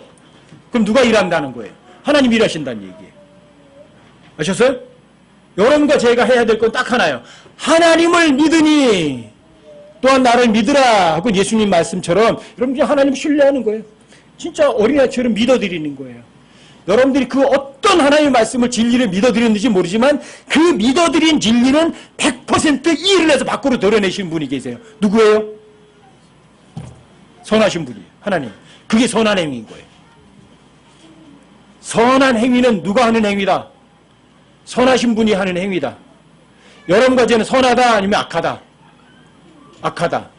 S1: 그럼 누가 일한다는 거예요? 하나님 일하신다는 얘기예요. 아셨어요? 여러분과 제가 해야 될 건 딱 하나예요. 하나님을 믿으니 또한 나를 믿으라 하고 예수님 말씀처럼 여러분들이 하나님 신뢰하는 거예요. 진짜 어린아이처럼 믿어드리는 거예요. 여러분들이 그 어떤 하나님의 말씀을 진리를 믿어드렸는지 모르지만 그 믿어드린 진리는 100% 일을 해서 밖으로 드러내신 분이 계세요. 누구예요? 선하신 분이에요. 하나님. 그게 선한 행위인 거예요. 선한 행위는 누가 하는 행위다? 선하신 분이 하는 행위다. 여러분과 저는 선하다 아니면 악하다? 악하다.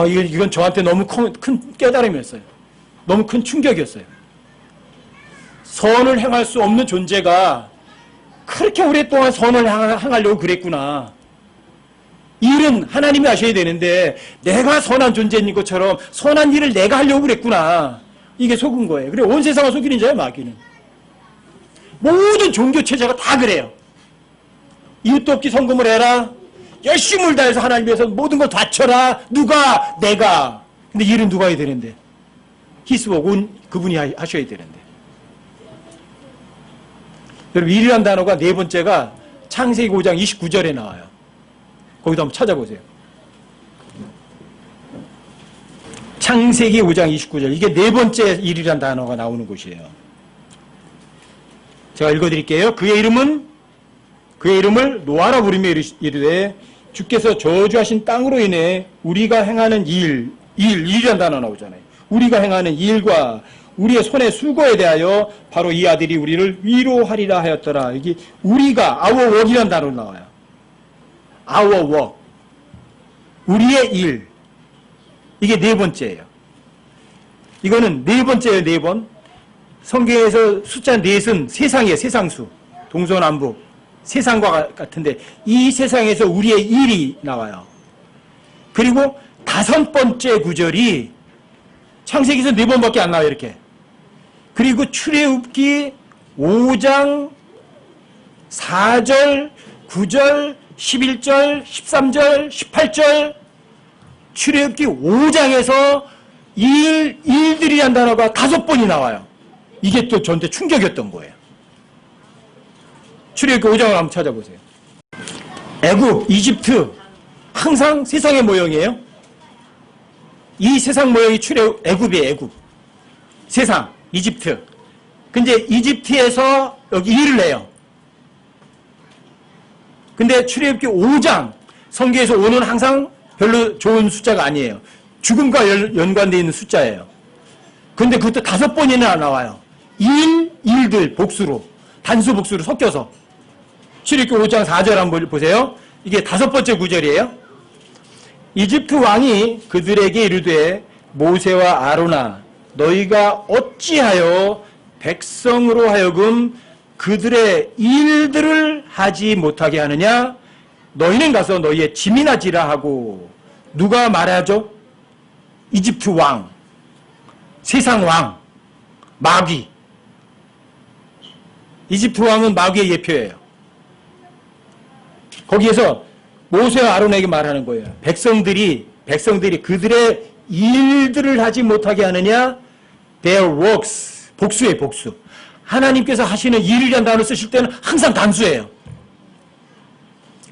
S1: 이건 저한테 너무 큰 깨달음이었어요. 너무 큰 충격이었어요. 선을 행할 수 없는 존재가 그렇게 오랫동안 선을 행하려고 그랬구나. 일은 하나님이 하셔야 되는데 내가 선한 존재인 것처럼 선한 일을 내가 하려고 그랬구나. 이게 속은 거예요. 그래 온 세상을 속이는 자예요, 마귀는. 모든 종교체제가 다 그래요. 이웃 돕기 성금을 해라. 열심을 다해서 하나님 위해서 모든 걸 바쳐라. 누가? 내가. 근데 일은 누가 해야 되는데? 히스복 그분이 하셔야 되는데. 여러분 일이란 단어가 네 번째가 창세기 5장 29절에 나와요. 거기도 한번 찾아보세요. 창세기 5장 29절. 이게 네 번째 일이란 단어가 나오는 곳이에요. 제가 읽어드릴게요. 그의 이름을 노아라 부르며 이르되 주께서 저주하신 땅으로 인해 우리가 행하는 일이란 단어 나오잖아요. 우리가 행하는 일과 우리의 손의 수고에 대하여 바로 이 아들이 우리를 위로하리라 하였더라. 여기 우리가 our work이라는 단어로 나와요. our work. 우리의 일. 이게 네 번째예요. 이거는 네 번째예요. 네 번. 성경에서 숫자 넷은 세상이에요. 세상수. 동서남북. 세상과 같은데 이 세상에서 우리의 일이 나와요. 그리고 다섯 번째 구절이 창세기에서 네 번밖에 안 나와요. 이렇게. 그리고 출애굽기 5장 4절, 9절, 11절, 13절, 18절 출애굽기 5장에서 일들이란 단어가 5번이 나와요. 이게 또 저한테 충격이었던 거예요. 출애굽기 5장을 한번 찾아보세요. 애굽, 이집트 항상 세상의 모형이에요. 이 세상 모형이 애굽이에요. 애굽. 세상, 이집트. 근데 이집트에서 여기 일을 해요. 근데 출애굽기 5장 성경에서 5는 항상 별로 좋은 숫자가 아니에요. 죽음과 연관되어 있는 숫자예요. 근데 그것도 5번이나 나와요. 일들 복수로 단수 복수로 섞여서. 출애굽기 5장 4절 한번 보세요. 이게 5번째 구절이에요. 이집트 왕이 그들에게 이르되 모세와 아로나 너희가 어찌하여 백성으로 하여금 그들의 일들을 하지 못하게 하느냐? 너희는 가서 너희의 짐이나 지라 하고. 누가 말하죠? 이집트 왕, 세상 왕, 마귀. 이집트 왕은 마귀의 예표예요. 거기에서 모세와 아론에게 말하는 거예요. 백성들이 그들의 일들을 하지 못하게 하느냐? Their works. 복수예요, 복수. 하나님께서 하시는 일이라는 단어를 쓰실 때는 항상 단수예요.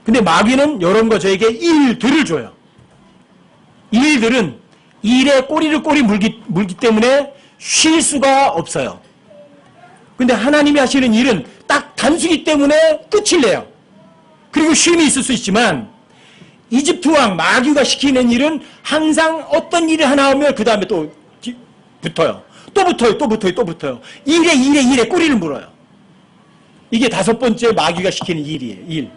S1: 근데 마귀는 여러분과 저에게 일들을 줘요. 일들은 일에 꼬리를 물기 때문에 쉴 수가 없어요. 근데 하나님이 하시는 일은 딱 단수기 때문에 끝을 내요. 그리고 쉼이 있을 수 있지만 이집트 왕 마귀가 시키는 일은 항상 어떤 일이 하나 오면 그 다음에 또 붙어요. 또 붙어요. 일에 꼬리를 물어요. 이게 다섯 번째 마귀가 시키는 일이에요. 일.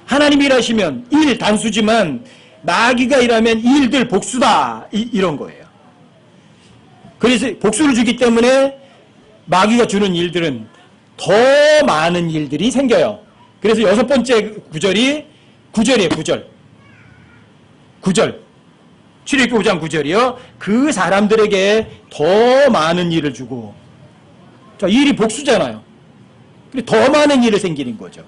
S1: 하나님이 일하시면 일 단수지만 마귀가 일하면 일들 복수다. 이런 거예요. 그래서 복수를 주기 때문에 마귀가 주는 일들은 더 많은 일들이 생겨요. 그래서 여섯 번째 구절이 9절이에요. 9절. 출애굽기 5장 9절이요. 그 사람들에게 더 많은 일을 주고. 자, 일이 복수잖아요. 더 많은 일이 생기는 거죠.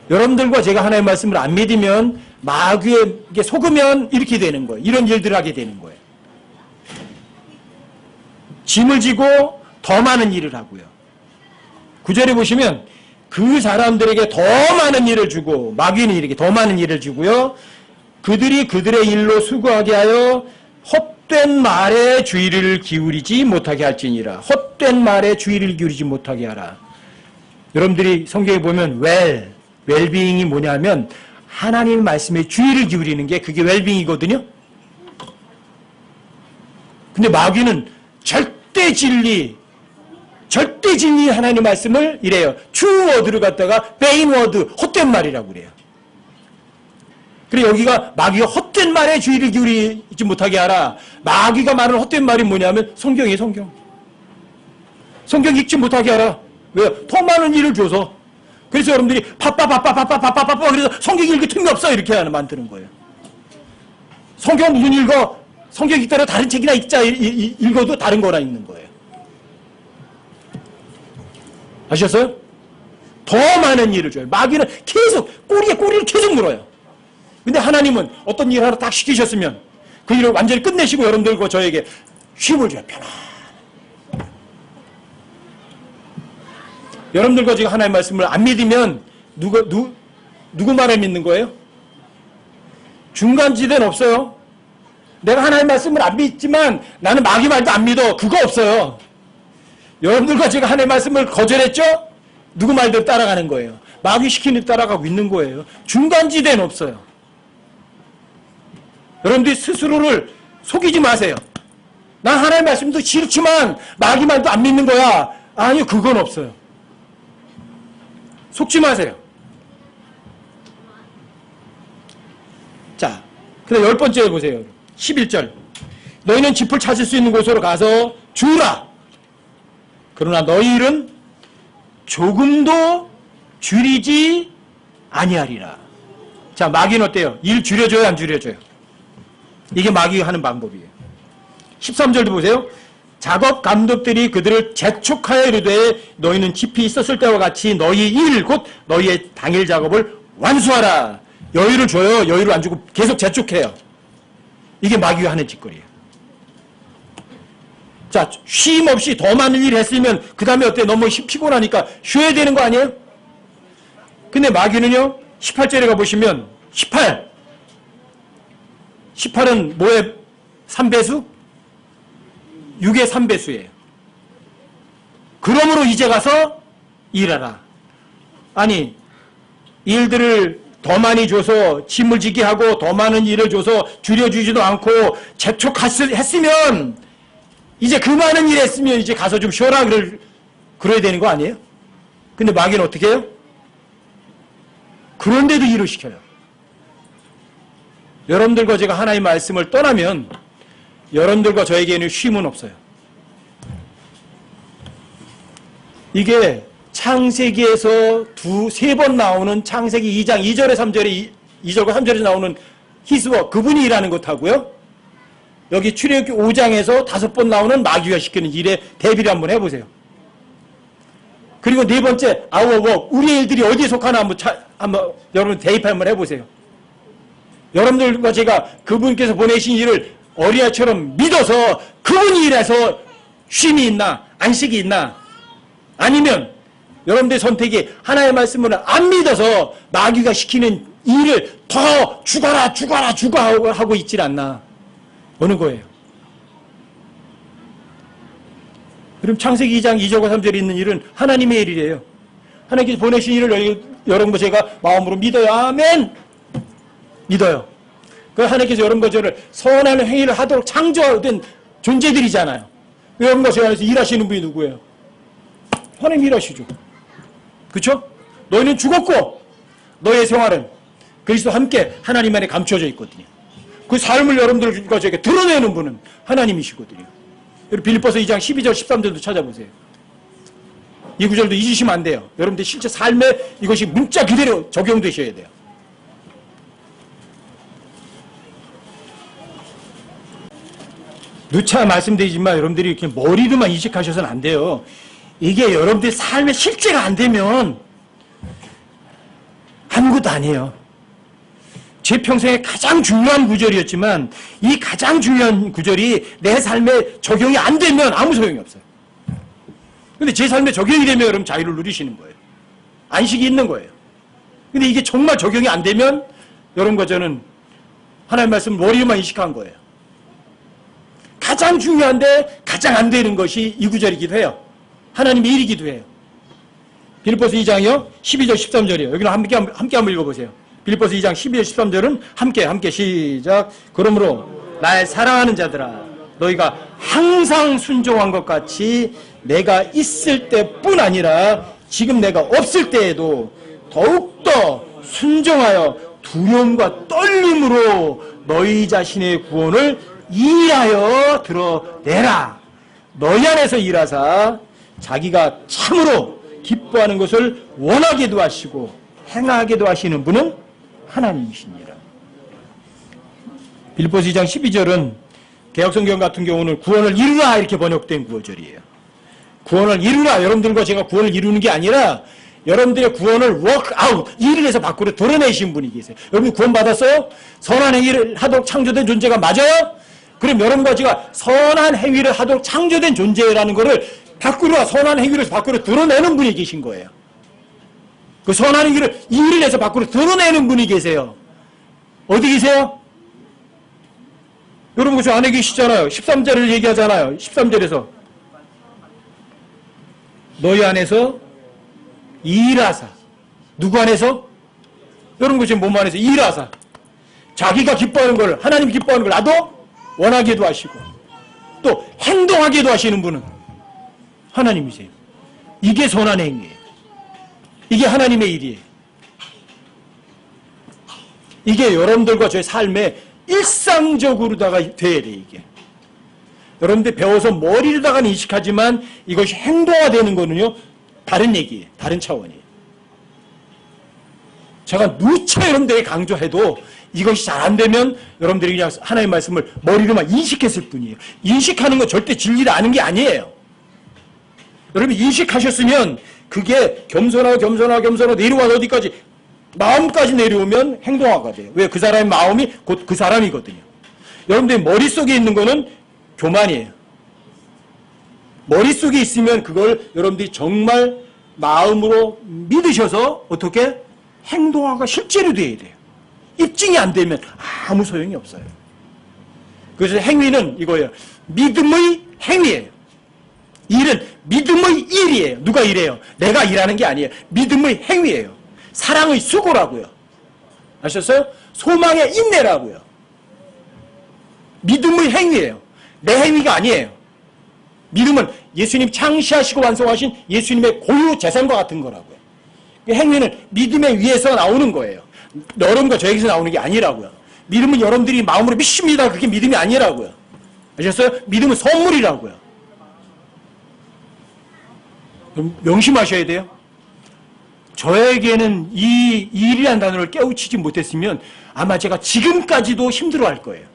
S1: 여러분들과 제가 하나님의 말씀을 안 믿으면 마귀에게 속으면 이렇게 되는 거예요. 이런 일들을 하게 되는 거예요. 짐을 지고 더 많은 일을 하고요. 9절에 보시면 그 사람들에게 더 많은 일을 주고 마귀는 이렇게 더 많은 일을 주고요. 그들이 그들의 일로 수고하게 하여 헛된 말에 주의를 기울이지 못하게 할지니라. 헛된 말에 주의를 기울이지 못하게 하라. 여러분들이 성경에 보면 웰빙이 뭐냐면 하나님 말씀에 주의를 기울이는 게 그게 웰빙이거든요. 근데 마귀는 절대 진리 하나님 말씀을 이래요. 트루워드를 갖다가 베인워드, 헛된 말이라고 그래요. 그래 여기가 마귀가 헛된 말에 주의를 기울이지 못하게 하라. 마귀가 말하는 헛된 말이 뭐냐면 성경이에요. 성경 읽지 못하게 하라. 왜요? 더 많은 일을 줘서. 그래서 여러분들이 바빠 그래서 성경 읽을 틈이 없어 이렇게 만드는 거예요. 성경 무슨 읽어? 성경 읽다가 다른 책이나 읽어도 다른 거나 읽는 거예요. 아셨어요? 더 많은 일을 줘요. 마귀는 계속 꼬리를 계속 물어요. 근데 하나님은 어떤 일 하나 딱 시키셨으면 그 일을 완전히 끝내시고 여러분들과 저에게 쉼을 줘요. 편안하게. 여러분들과 지금 하나님의 말씀을 안 믿으면 누구 말을 믿는 거예요? 중간지대는 없어요. 내가 하나님의 말씀을 안 믿지만 나는 마귀 말도 안 믿어. 그거 없어요. 여러분들과 제가 하나님의 말씀을 거절했죠? 누구 말대로 따라가는 거예요. 마귀 시키는 대로 따라가고 있는 거예요. 중간지대는 없어요. 여러분들이 스스로를 속이지 마세요. 난 하나님의 말씀도 싫지만 마귀 말도 안 믿는 거야. 아니요, 그건 없어요. 속지 마세요. 자, 그 다음 10번째 보세요. 11절. 너희는 짚을 찾을 수 있는 곳으로 가서 주라. 그러나 너희 일은 조금도 줄이지 아니하리라. 자, 마귀는 어때요? 일 줄여줘요, 안 줄여줘요? 이게 마귀가 하는 방법이에요. 13절도 보세요. 작업 감독들이 그들을 재촉하여 이르되 너희는 깊이 있었을 때와 같이 너희 일 곧 너희의 당일 작업을 완수하라. 여유를 줘요. 여유를 안 주고 계속 재촉해요. 이게 마귀가 하는 짓거리예요. 자, 쉼 없이 더 많은 일을 했으면 그 다음에 어때? 너무 피곤하니까 쉬어야 되는 거 아니에요? 근데 마귀는요. 18절에 가보시면 18은 뭐의 3배수? 6의 3배수예요. 그러므로 이제 가서 일하라. 아니, 일들을 더 많이 줘서 짐을 지게 하고 더 많은 일을 줘서 줄여주지도 않고 재촉했으면 이제 그 많은 일 했으면 이제 가서 좀 쉬어라 그래야 되는 거 아니에요? 근데 마귀는 어떻게 해요? 그런데도 일을 시켜요. 여러분들과 제가 하나님의 말씀을 떠나면 여러분들과 저에게는 쉼은 없어요. 이게 창세기에서 세 번 나오는 창세기 2장 2절에 3절에 2절과 3절에 나오는 히스와 그분이 일하는 것하고요. 여기 출애굽기 5장에서 5번 나오는 마귀가 시키는 일에 대비를 한번 해보세요. 그리고 네 번째 아워워 우리 일들이 어디에 속하나 한번 여러분 대입 한번 해보세요. 여러분들과 제가 그분께서 보내신 일을 어린아이처럼 믿어서 그분이 일해서 쉼이 있나 안식이 있나 아니면 여러분들의 선택이 하나님의 말씀을 안 믿어서 마귀가 시키는 일을 더 죽어라 죽어라 죽어 하고 있질 않나. 어느 거예요? 그럼 창세기 2장 2절과 3절에 있는 일은 하나님의 일이래요. 하나님께서 보내신 일을 여러분과 제가 마음으로 믿어요. 아멘. 믿어요. 그 하나님께서 여러분과 저를 선한 행위를 하도록 창조된 존재들이잖아요. 여러분과 제 안에서 일하시는 분이 누구예요? 하나님 일하시죠. 그렇죠? 너희는 죽었고 너의 생활은 그리스도와 함께 하나님 안에 감춰져 있거든요. 그 삶을 여러분들과 저에게 드러내는 분은 하나님이시거든요. 여러분 빌립보서 2장 12절 13절도 찾아보세요. 이 구절도 잊으시면 안 돼요. 여러분들 실제 삶에 이것이 문자 그대로 적용되셔야 돼요. 누차 말씀드리지만 여러분들이 이렇게 머리로만 이식하셔서는 안 돼요. 이게 여러분들의 삶의 실제가 안 되면 아무것도 아니에요. 제 평생에 가장 중요한 구절이었지만 이 가장 중요한 구절이 내 삶에 적용이 안 되면 아무 소용이 없어요. 근데 제 삶에 적용이 되면 여러분 자유를 누리시는 거예요. 안식이 있는 거예요. 근데 이게 정말 적용이 안 되면 여러분과 저는 하나님의 말씀 머리로만 이식한 거예요. 가장 중요한데 가장 안 되는 것이 이 구절이기도 해요. 하나님의 일이기도 해요. 빌립보서 2장이요. 12절 13절이에요. 여기는 함께 한번 읽어보세요. 빌립보서 2장 12절 13절은 함께 시작. 그러므로 날 사랑하는 자들아 너희가 항상 순종한 것 같이 내가 있을 때뿐 아니라 지금 내가 없을 때에도 더욱더 순종하여 두려움과 떨림으로 너희 자신의 구원을 일하여 드러내라. 너희 안에서 일하사 자기가 참으로 기뻐하는 것을 원하게도 하시고 행하게도 하시는 분은 하나님이시니라. 빌립보서 2장 12절은 개역성경 같은 경우는 구원을 이루라 이렇게 번역된 구절이에요. 구원을 이루라. 여러분들과 제가 구원을 이루는 게 아니라 여러분들의 구원을 work out, 일을 해서 밖으로 드러내신 분이 계세요. 여러분 구원 받았어요? 선한 행위를 하도록 창조된 존재가 맞아요? 그럼 여러분과 제가 선한 행위를 하도록 창조된 존재라는 것을 밖으로 선한 행위를 밖으로 드러내는 분이 계신 거예요. 그 선한 행위를 일을 해서 밖으로 드러내는 분이 계세요. 어디 계세요? 여러분 저 안에 계시잖아요. 13절을 얘기하잖아요. 13절에서 너희 안에서 일하사. 누구 안에서? 여러분 지금 몸 안에서 일하사. 자기가 기뻐하는 걸, 하나님이 기뻐하는 걸 나도 원하게도 하시고 또 행동하게도 하시는 분은 하나님이세요. 이게 선한 행위예요. 이게 하나님의 일이에요. 이게 여러분들과 저의 삶에 일상적으로다가 돼야 돼요. 이게 여러분들 배워서 머리로다가는 인식하지만 이것이 행동화되는 거는요 다른 얘기예요. 다른 차원이에요. 제가 누차 여러분들에게 강조해도 이것이 잘 안 되면 여러분들이 그냥 하나님의 말씀을 머리로만 인식했을 뿐이에요. 인식하는 건 절대 진리를 아는 게 아니에요. 여러분 인식하셨으면 그게 겸손하고 내려와서 어디까지 마음까지 내려오면 행동화가 돼요. 왜? 그 사람의 마음이 곧 그 사람이거든요. 여러분들의 머릿속에 있는 거는 교만이에요. 머릿속에 있으면 그걸 여러분들이 정말 마음으로 믿으셔서 어떻게 행동화가 실제로 돼야 돼요. 입증이 안 되면 아무 소용이 없어요. 그래서 행위는 이거예요. 믿음의 행위예요. 일은 믿음의 일이에요. 누가 일해요? 내가 일하는 게 아니에요. 믿음의 행위예요. 사랑의 수고라고요. 아셨어요? 소망의 인내라고요. 믿음의 행위예요. 내 행위가 아니에요. 믿음은 예수님 창시하시고 완성하신 예수님의 고유 재산과 같은 거라고요. 행위는 믿음의 위에서 나오는 거예요. 여러분과 저에게서 나오는 게 아니라고요. 믿음은 여러분들이 마음으로 믿습니다. 그게 믿음이 아니라고요. 아셨어요? 믿음은 선물이라고요. 명심하셔야 돼요. 저에게는 이 일이라는 단어를 깨우치지 못했으면 아마 제가 지금까지도 힘들어할 거예요.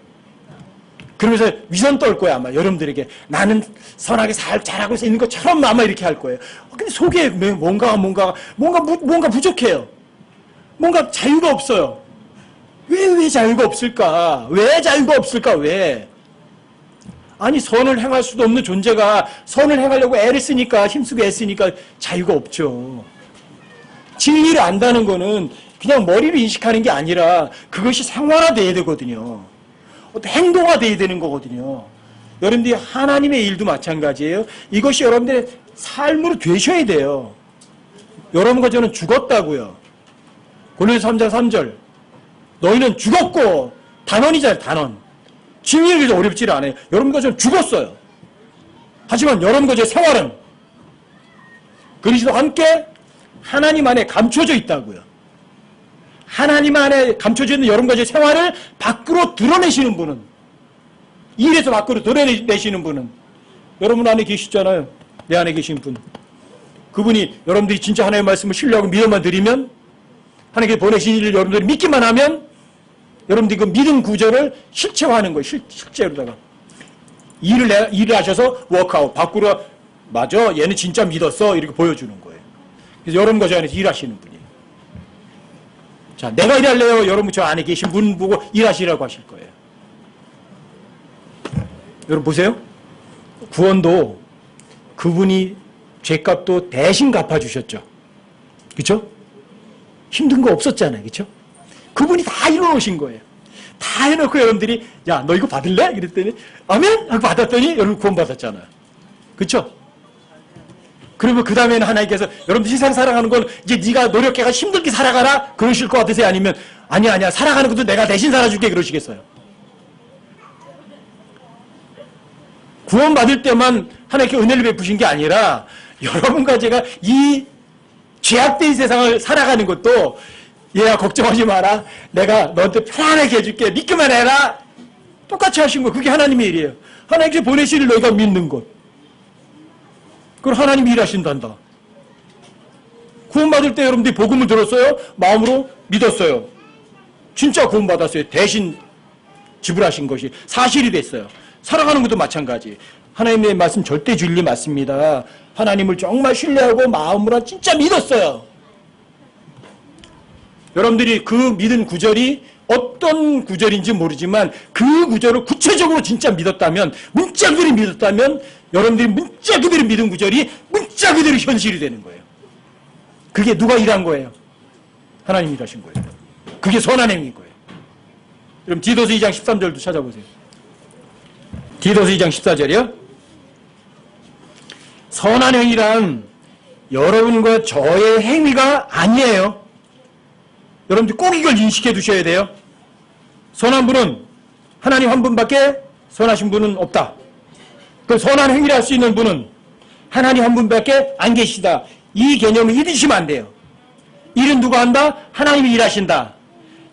S1: 그러면서 위선 떨 거예요. 아마 여러분들에게 나는 선하게 잘하고 있는 것처럼 아마 이렇게 할 거예요. 근데 속에 뭔가 부족해요. 뭔가 자유가 없어요. 왜 자유가 없을까? 왜 자유가 없을까? 왜? 아니 선을 행할 수도 없는 존재가 선을 행하려고 애를 쓰니까 힘쓰고 애쓰니까 자유가 없죠. 진리를 안다는 거는 그냥 머리로 인식하는 게 아니라 그것이 생활화돼야 되거든요. 어떤 행동화돼야 되는 거거든요. 여러분들이 하나님의 일도 마찬가지예요. 이것이 여러분들의 삶으로 되셔야 돼요. 여러분과 저는 죽었다고요. 고린도서 3장 3절. 너희는 죽었고, 단언이잖아요, 단언. 증인이 어렵지 않아요. 여러분과 저는 죽었어요. 하지만 여러분과 제 생활은 그리스도와 함께 하나님 안에 감춰져 있다고요. 하나님 안에 감춰져 있는 여러분과 제 생활을 밖으로 드러내시는 분은, 이 일에서 밖으로 드러내시는 분은 여러분 안에 계시잖아요. 내 안에 계신 분. 그분이 여러분들이 진짜 하나님의 말씀을 신뢰하고 믿어만 드리면, 하나님께 보내신 일을 여러분들이 믿기만 하면 여러분들이 그 믿음 구절을 실체화하는 거예요. 실제로다가. 일을 하셔서 워크아웃. 밖으로 맞아. 얘는 진짜 믿었어. 이렇게 보여주는 거예요. 그래서 여러분과 저 안에서 일하시는 분이에요. 자, 내가 일할래요. 여러분 저 안에 계신 분 보고 일하시라고 하실 거예요. 여러분 보세요. 구원도 그분이 죄값도 대신 갚아주셨죠. 그렇죠? 힘든 거 없었잖아요. 그렇죠? 그분이 다 이뤄놓으신 거예요. 다 해놓고 여러분들이 야, 너 이거 받을래? 그랬더니 아멘? 하고 받았더니 여러분 구원받았잖아요. 그렇죠? 그러면 그 다음에는 하나님께서 여러분들 세상 살아가는 건 이제 네가 노력해가 힘들게 살아가라 그러실 것 같으세요? 아니면 아니야 살아가는 것도 내가 대신 살아줄게 그러시겠어요? 구원받을 때만 하나님께 은혜를 베푸신 게 아니라 여러분과 제가 이 죄악된 세상을 살아가는 것도 얘야 걱정하지 마라. 내가 너한테 편안하게 해줄게. 믿기만 해라. 똑같이 하신 거. 그게 하나님의 일이에요. 하나님께 보내시를 너희가 믿는 것. 그걸 하나님이 일하신단다. 구원받을 때 여러분들이 복음을 들었어요? 마음으로 믿었어요. 진짜 구원받았어요. 대신 지불하신 것이 사실이 됐어요. 살아가는 것도 마찬가지. 하나님의 말씀 절대 진리 맞습니다. 하나님을 정말 신뢰하고 마음으로 진짜 믿었어요. 여러분들이 그 믿은 구절이 어떤 구절인지 모르지만 그 구절을 구체적으로 진짜 믿었다면, 문자 그대로 믿었다면 여러분들이 문자 그대로 믿은 구절이 문자 그대로 현실이 되는 거예요. 그게 누가 일한 거예요? 하나님이 일하신 거예요. 그게 선한 행위인 거예요. 여러분 디도서 2장 13절도 찾아보세요. 디도서 2장 14절이요. 선한 행위란 여러분과 저의 행위가 아니에요. 여러분들 꼭 이걸 인식해 두셔야 돼요. 선한 분은 하나님 한 분밖에 선하신 분은 없다. 그 선한 행위를 할 수 있는 분은 하나님 한 분밖에 안 계시다. 이 개념을 잊으시면 안 돼요. 일은 누가 한다? 하나님이 일하신다.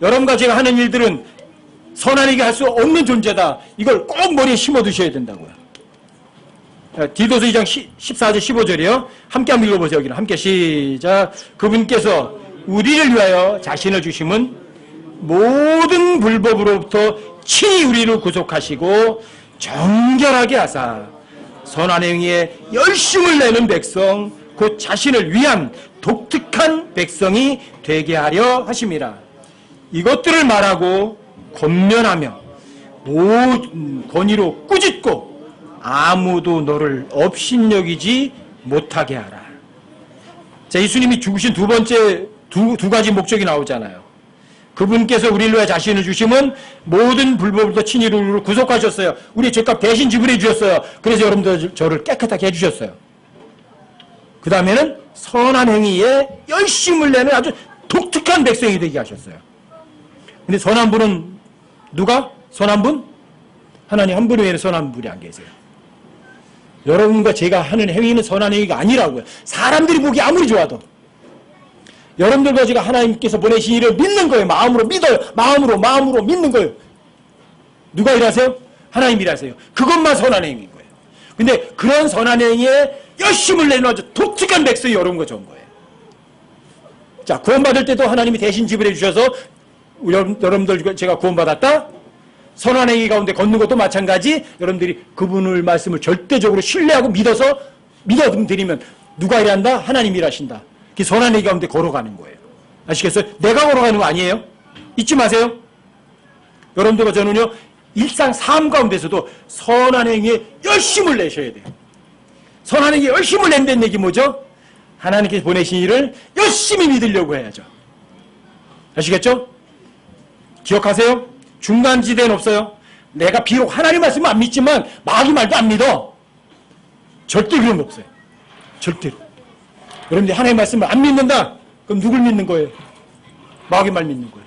S1: 여러분과 제가 하는 일들은 선한 행위 할 수 없는 존재다. 이걸 꼭 머리에 심어 두셔야 된다고요. 디도서 2장 14절 15절이요. 함께 한번 읽어보세요. 여기는 함께 시작. 그분께서 우리를 위하여 자신을 주심은 모든 불법으로부터 친히 우리를 구속하시고 정결하게 하사 선한 행위에 열심을 내는 백성 곧 자신을 위한 독특한 백성이 되게 하려 하심이라. 이것들을 말하고 권면하며 모든 권위로 꾸짖고 아무도 너를 업신여기지 못하게 하라. 자, 예수님이 죽으신 두 번째 두 가지 목적이 나오잖아요. 그분께서 우리를 위해 자신을 주심은 모든 불법부터 친히 우리를 구속하셨어요. 우리의 죄값 대신 지불해 주셨어요. 그래서 여러분들 저를 깨끗하게 해주셨어요. 그 다음에는 선한 행위에 열심을 내는 아주 독특한 백성이 되게 하셨어요. 근데 선한 분은 누가? 선한 분? 하나님 한 분 외에는 선한 분이 안 계세요. 여러분과 제가 하는 행위는 선한 행위가 아니라고요. 사람들이 보기 아무리 좋아도. 여러분들과 제가 하나님께서 보내신 일을 믿는 거예요. 마음으로 믿어요. 마음으로 믿는 거예요. 누가 일하세요? 하나님 일하세요. 그것만 선한 행위인 거예요. 근데 그런 선한 행위에 열심을 내는 아주 독특한 백성이 여러분과 좋은 거예요. 자, 구원받을 때도 하나님이 대신 지불해 주셔서 여러분들 제가 구원받았다? 선한 행위 가운데 걷는 것도 마찬가지. 여러분들이 그분의 말씀을 절대적으로 신뢰하고 믿어드리면 누가 일한다? 하나님이 일하신다. 그 선한 행위 가운데 걸어가는 거예요. 아시겠어요? 내가 걸어가는 거 아니에요? 잊지 마세요. 여러분들과 저는요, 일상 삶 가운데서도 선한 행위에 열심을 내셔야 돼요. 선한 행위에 열심을 낸다는 얘기 뭐죠? 하나님께서 보내신 일을 열심히 믿으려고 해야죠. 아시겠죠? 기억하세요? 중간지대는 없어요. 내가 비록 하나님 말씀은 안 믿지만 마귀 말도 안 믿어. 절대 그런 거 없어요. 절대로. 여러분들이 하나님 말씀을 안 믿는다? 그럼 누굴 믿는 거예요? 마귀 말 믿는 거예요.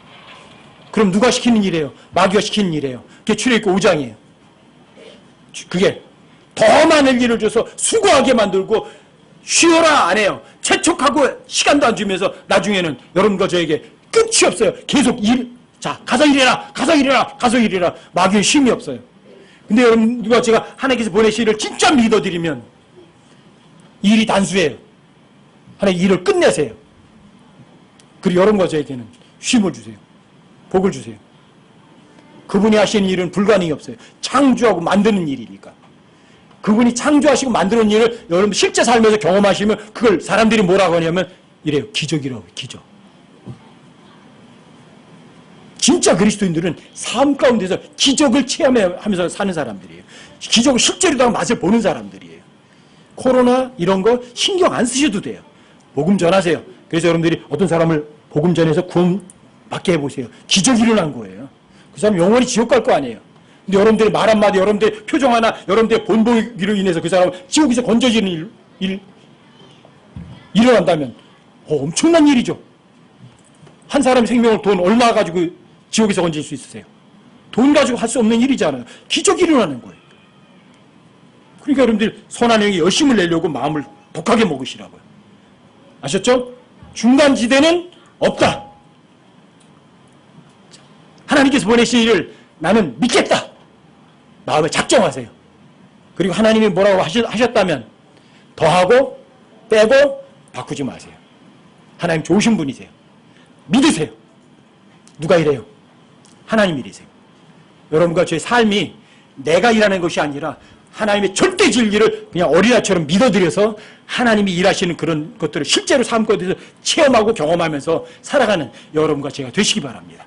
S1: 그럼 누가 시키는 일이에요? 마귀가 시키는 일이에요. 그게 출애굽기 5장이에요. 그게 더 많은 일을 줘서 수고하게 만들고 쉬어라 안 해요. 채촉하고 시간도 안 주면서 나중에는 여러분과 저에게 끝이 없어요. 계속 자, 가서 일해라, 가서 일해라, 가서 일해라. 마귀의 쉼이 없어요. 근데 여러분과 제가 하나님께서 보내신 일을 진짜 믿어드리면 일이 단수해요. 하나님 일을 끝내세요. 그리고 여러분과 저에게는 쉼을 주세요. 복을 주세요. 그분이 하시는 일은 불가능이 없어요. 창조하고 만드는 일이니까. 그분이 창조하시고 만드는 일을 여러분 실제 삶에서 경험하시면 그걸 사람들이 뭐라고 하냐면 이래요. 기적이라고 해요. 기적. 진짜 그리스도인들은 삶 가운데서 기적을 체험하면서 사는 사람들이에요. 기적을 실제로 다 맛을 보는 사람들이에요. 코로나 이런 거 신경 안 쓰셔도 돼요. 복음 전하세요. 그래서 여러분들이 어떤 사람을 복음 전해서 구원 받게 해보세요. 기적이 일어난 거예요. 그 사람 영원히 지옥 갈 거 아니에요. 근데 여러분들의 말 한마디, 여러분들의 표정 하나, 여러분들의 본보기로 인해서 그 사람은 지옥에서 건져지는 일 일어난다면 엄청난 일이죠. 한 사람의 생명을 돈 얼마 가지고 지옥에서 건질 수 있으세요? 돈 가지고 할 수 없는 일이잖아요. 기적이 일어나는 거예요. 그러니까 여러분들 선한 행위에 열심을 내려고 마음을 독하게 먹으시라고요. 아셨죠? 중간지대는 없다. 하나님께서 보내신 일을 나는 믿겠다. 마음에 작정하세요. 그리고 하나님이 뭐라고 하셨다면 더하고 빼고 바꾸지 마세요. 하나님 좋으신 분이세요. 믿으세요. 누가 이래요? 하나님 일이세요. 여러분과 저의 삶이 내가 일하는 것이 아니라 하나님의 절대 진리를 그냥 어린아이처럼 믿어드려서 하나님이 일하시는 그런 것들을 실제로 삶 가운데서 체험하고 경험하면서 살아가는 여러분과 제가 되시기 바랍니다.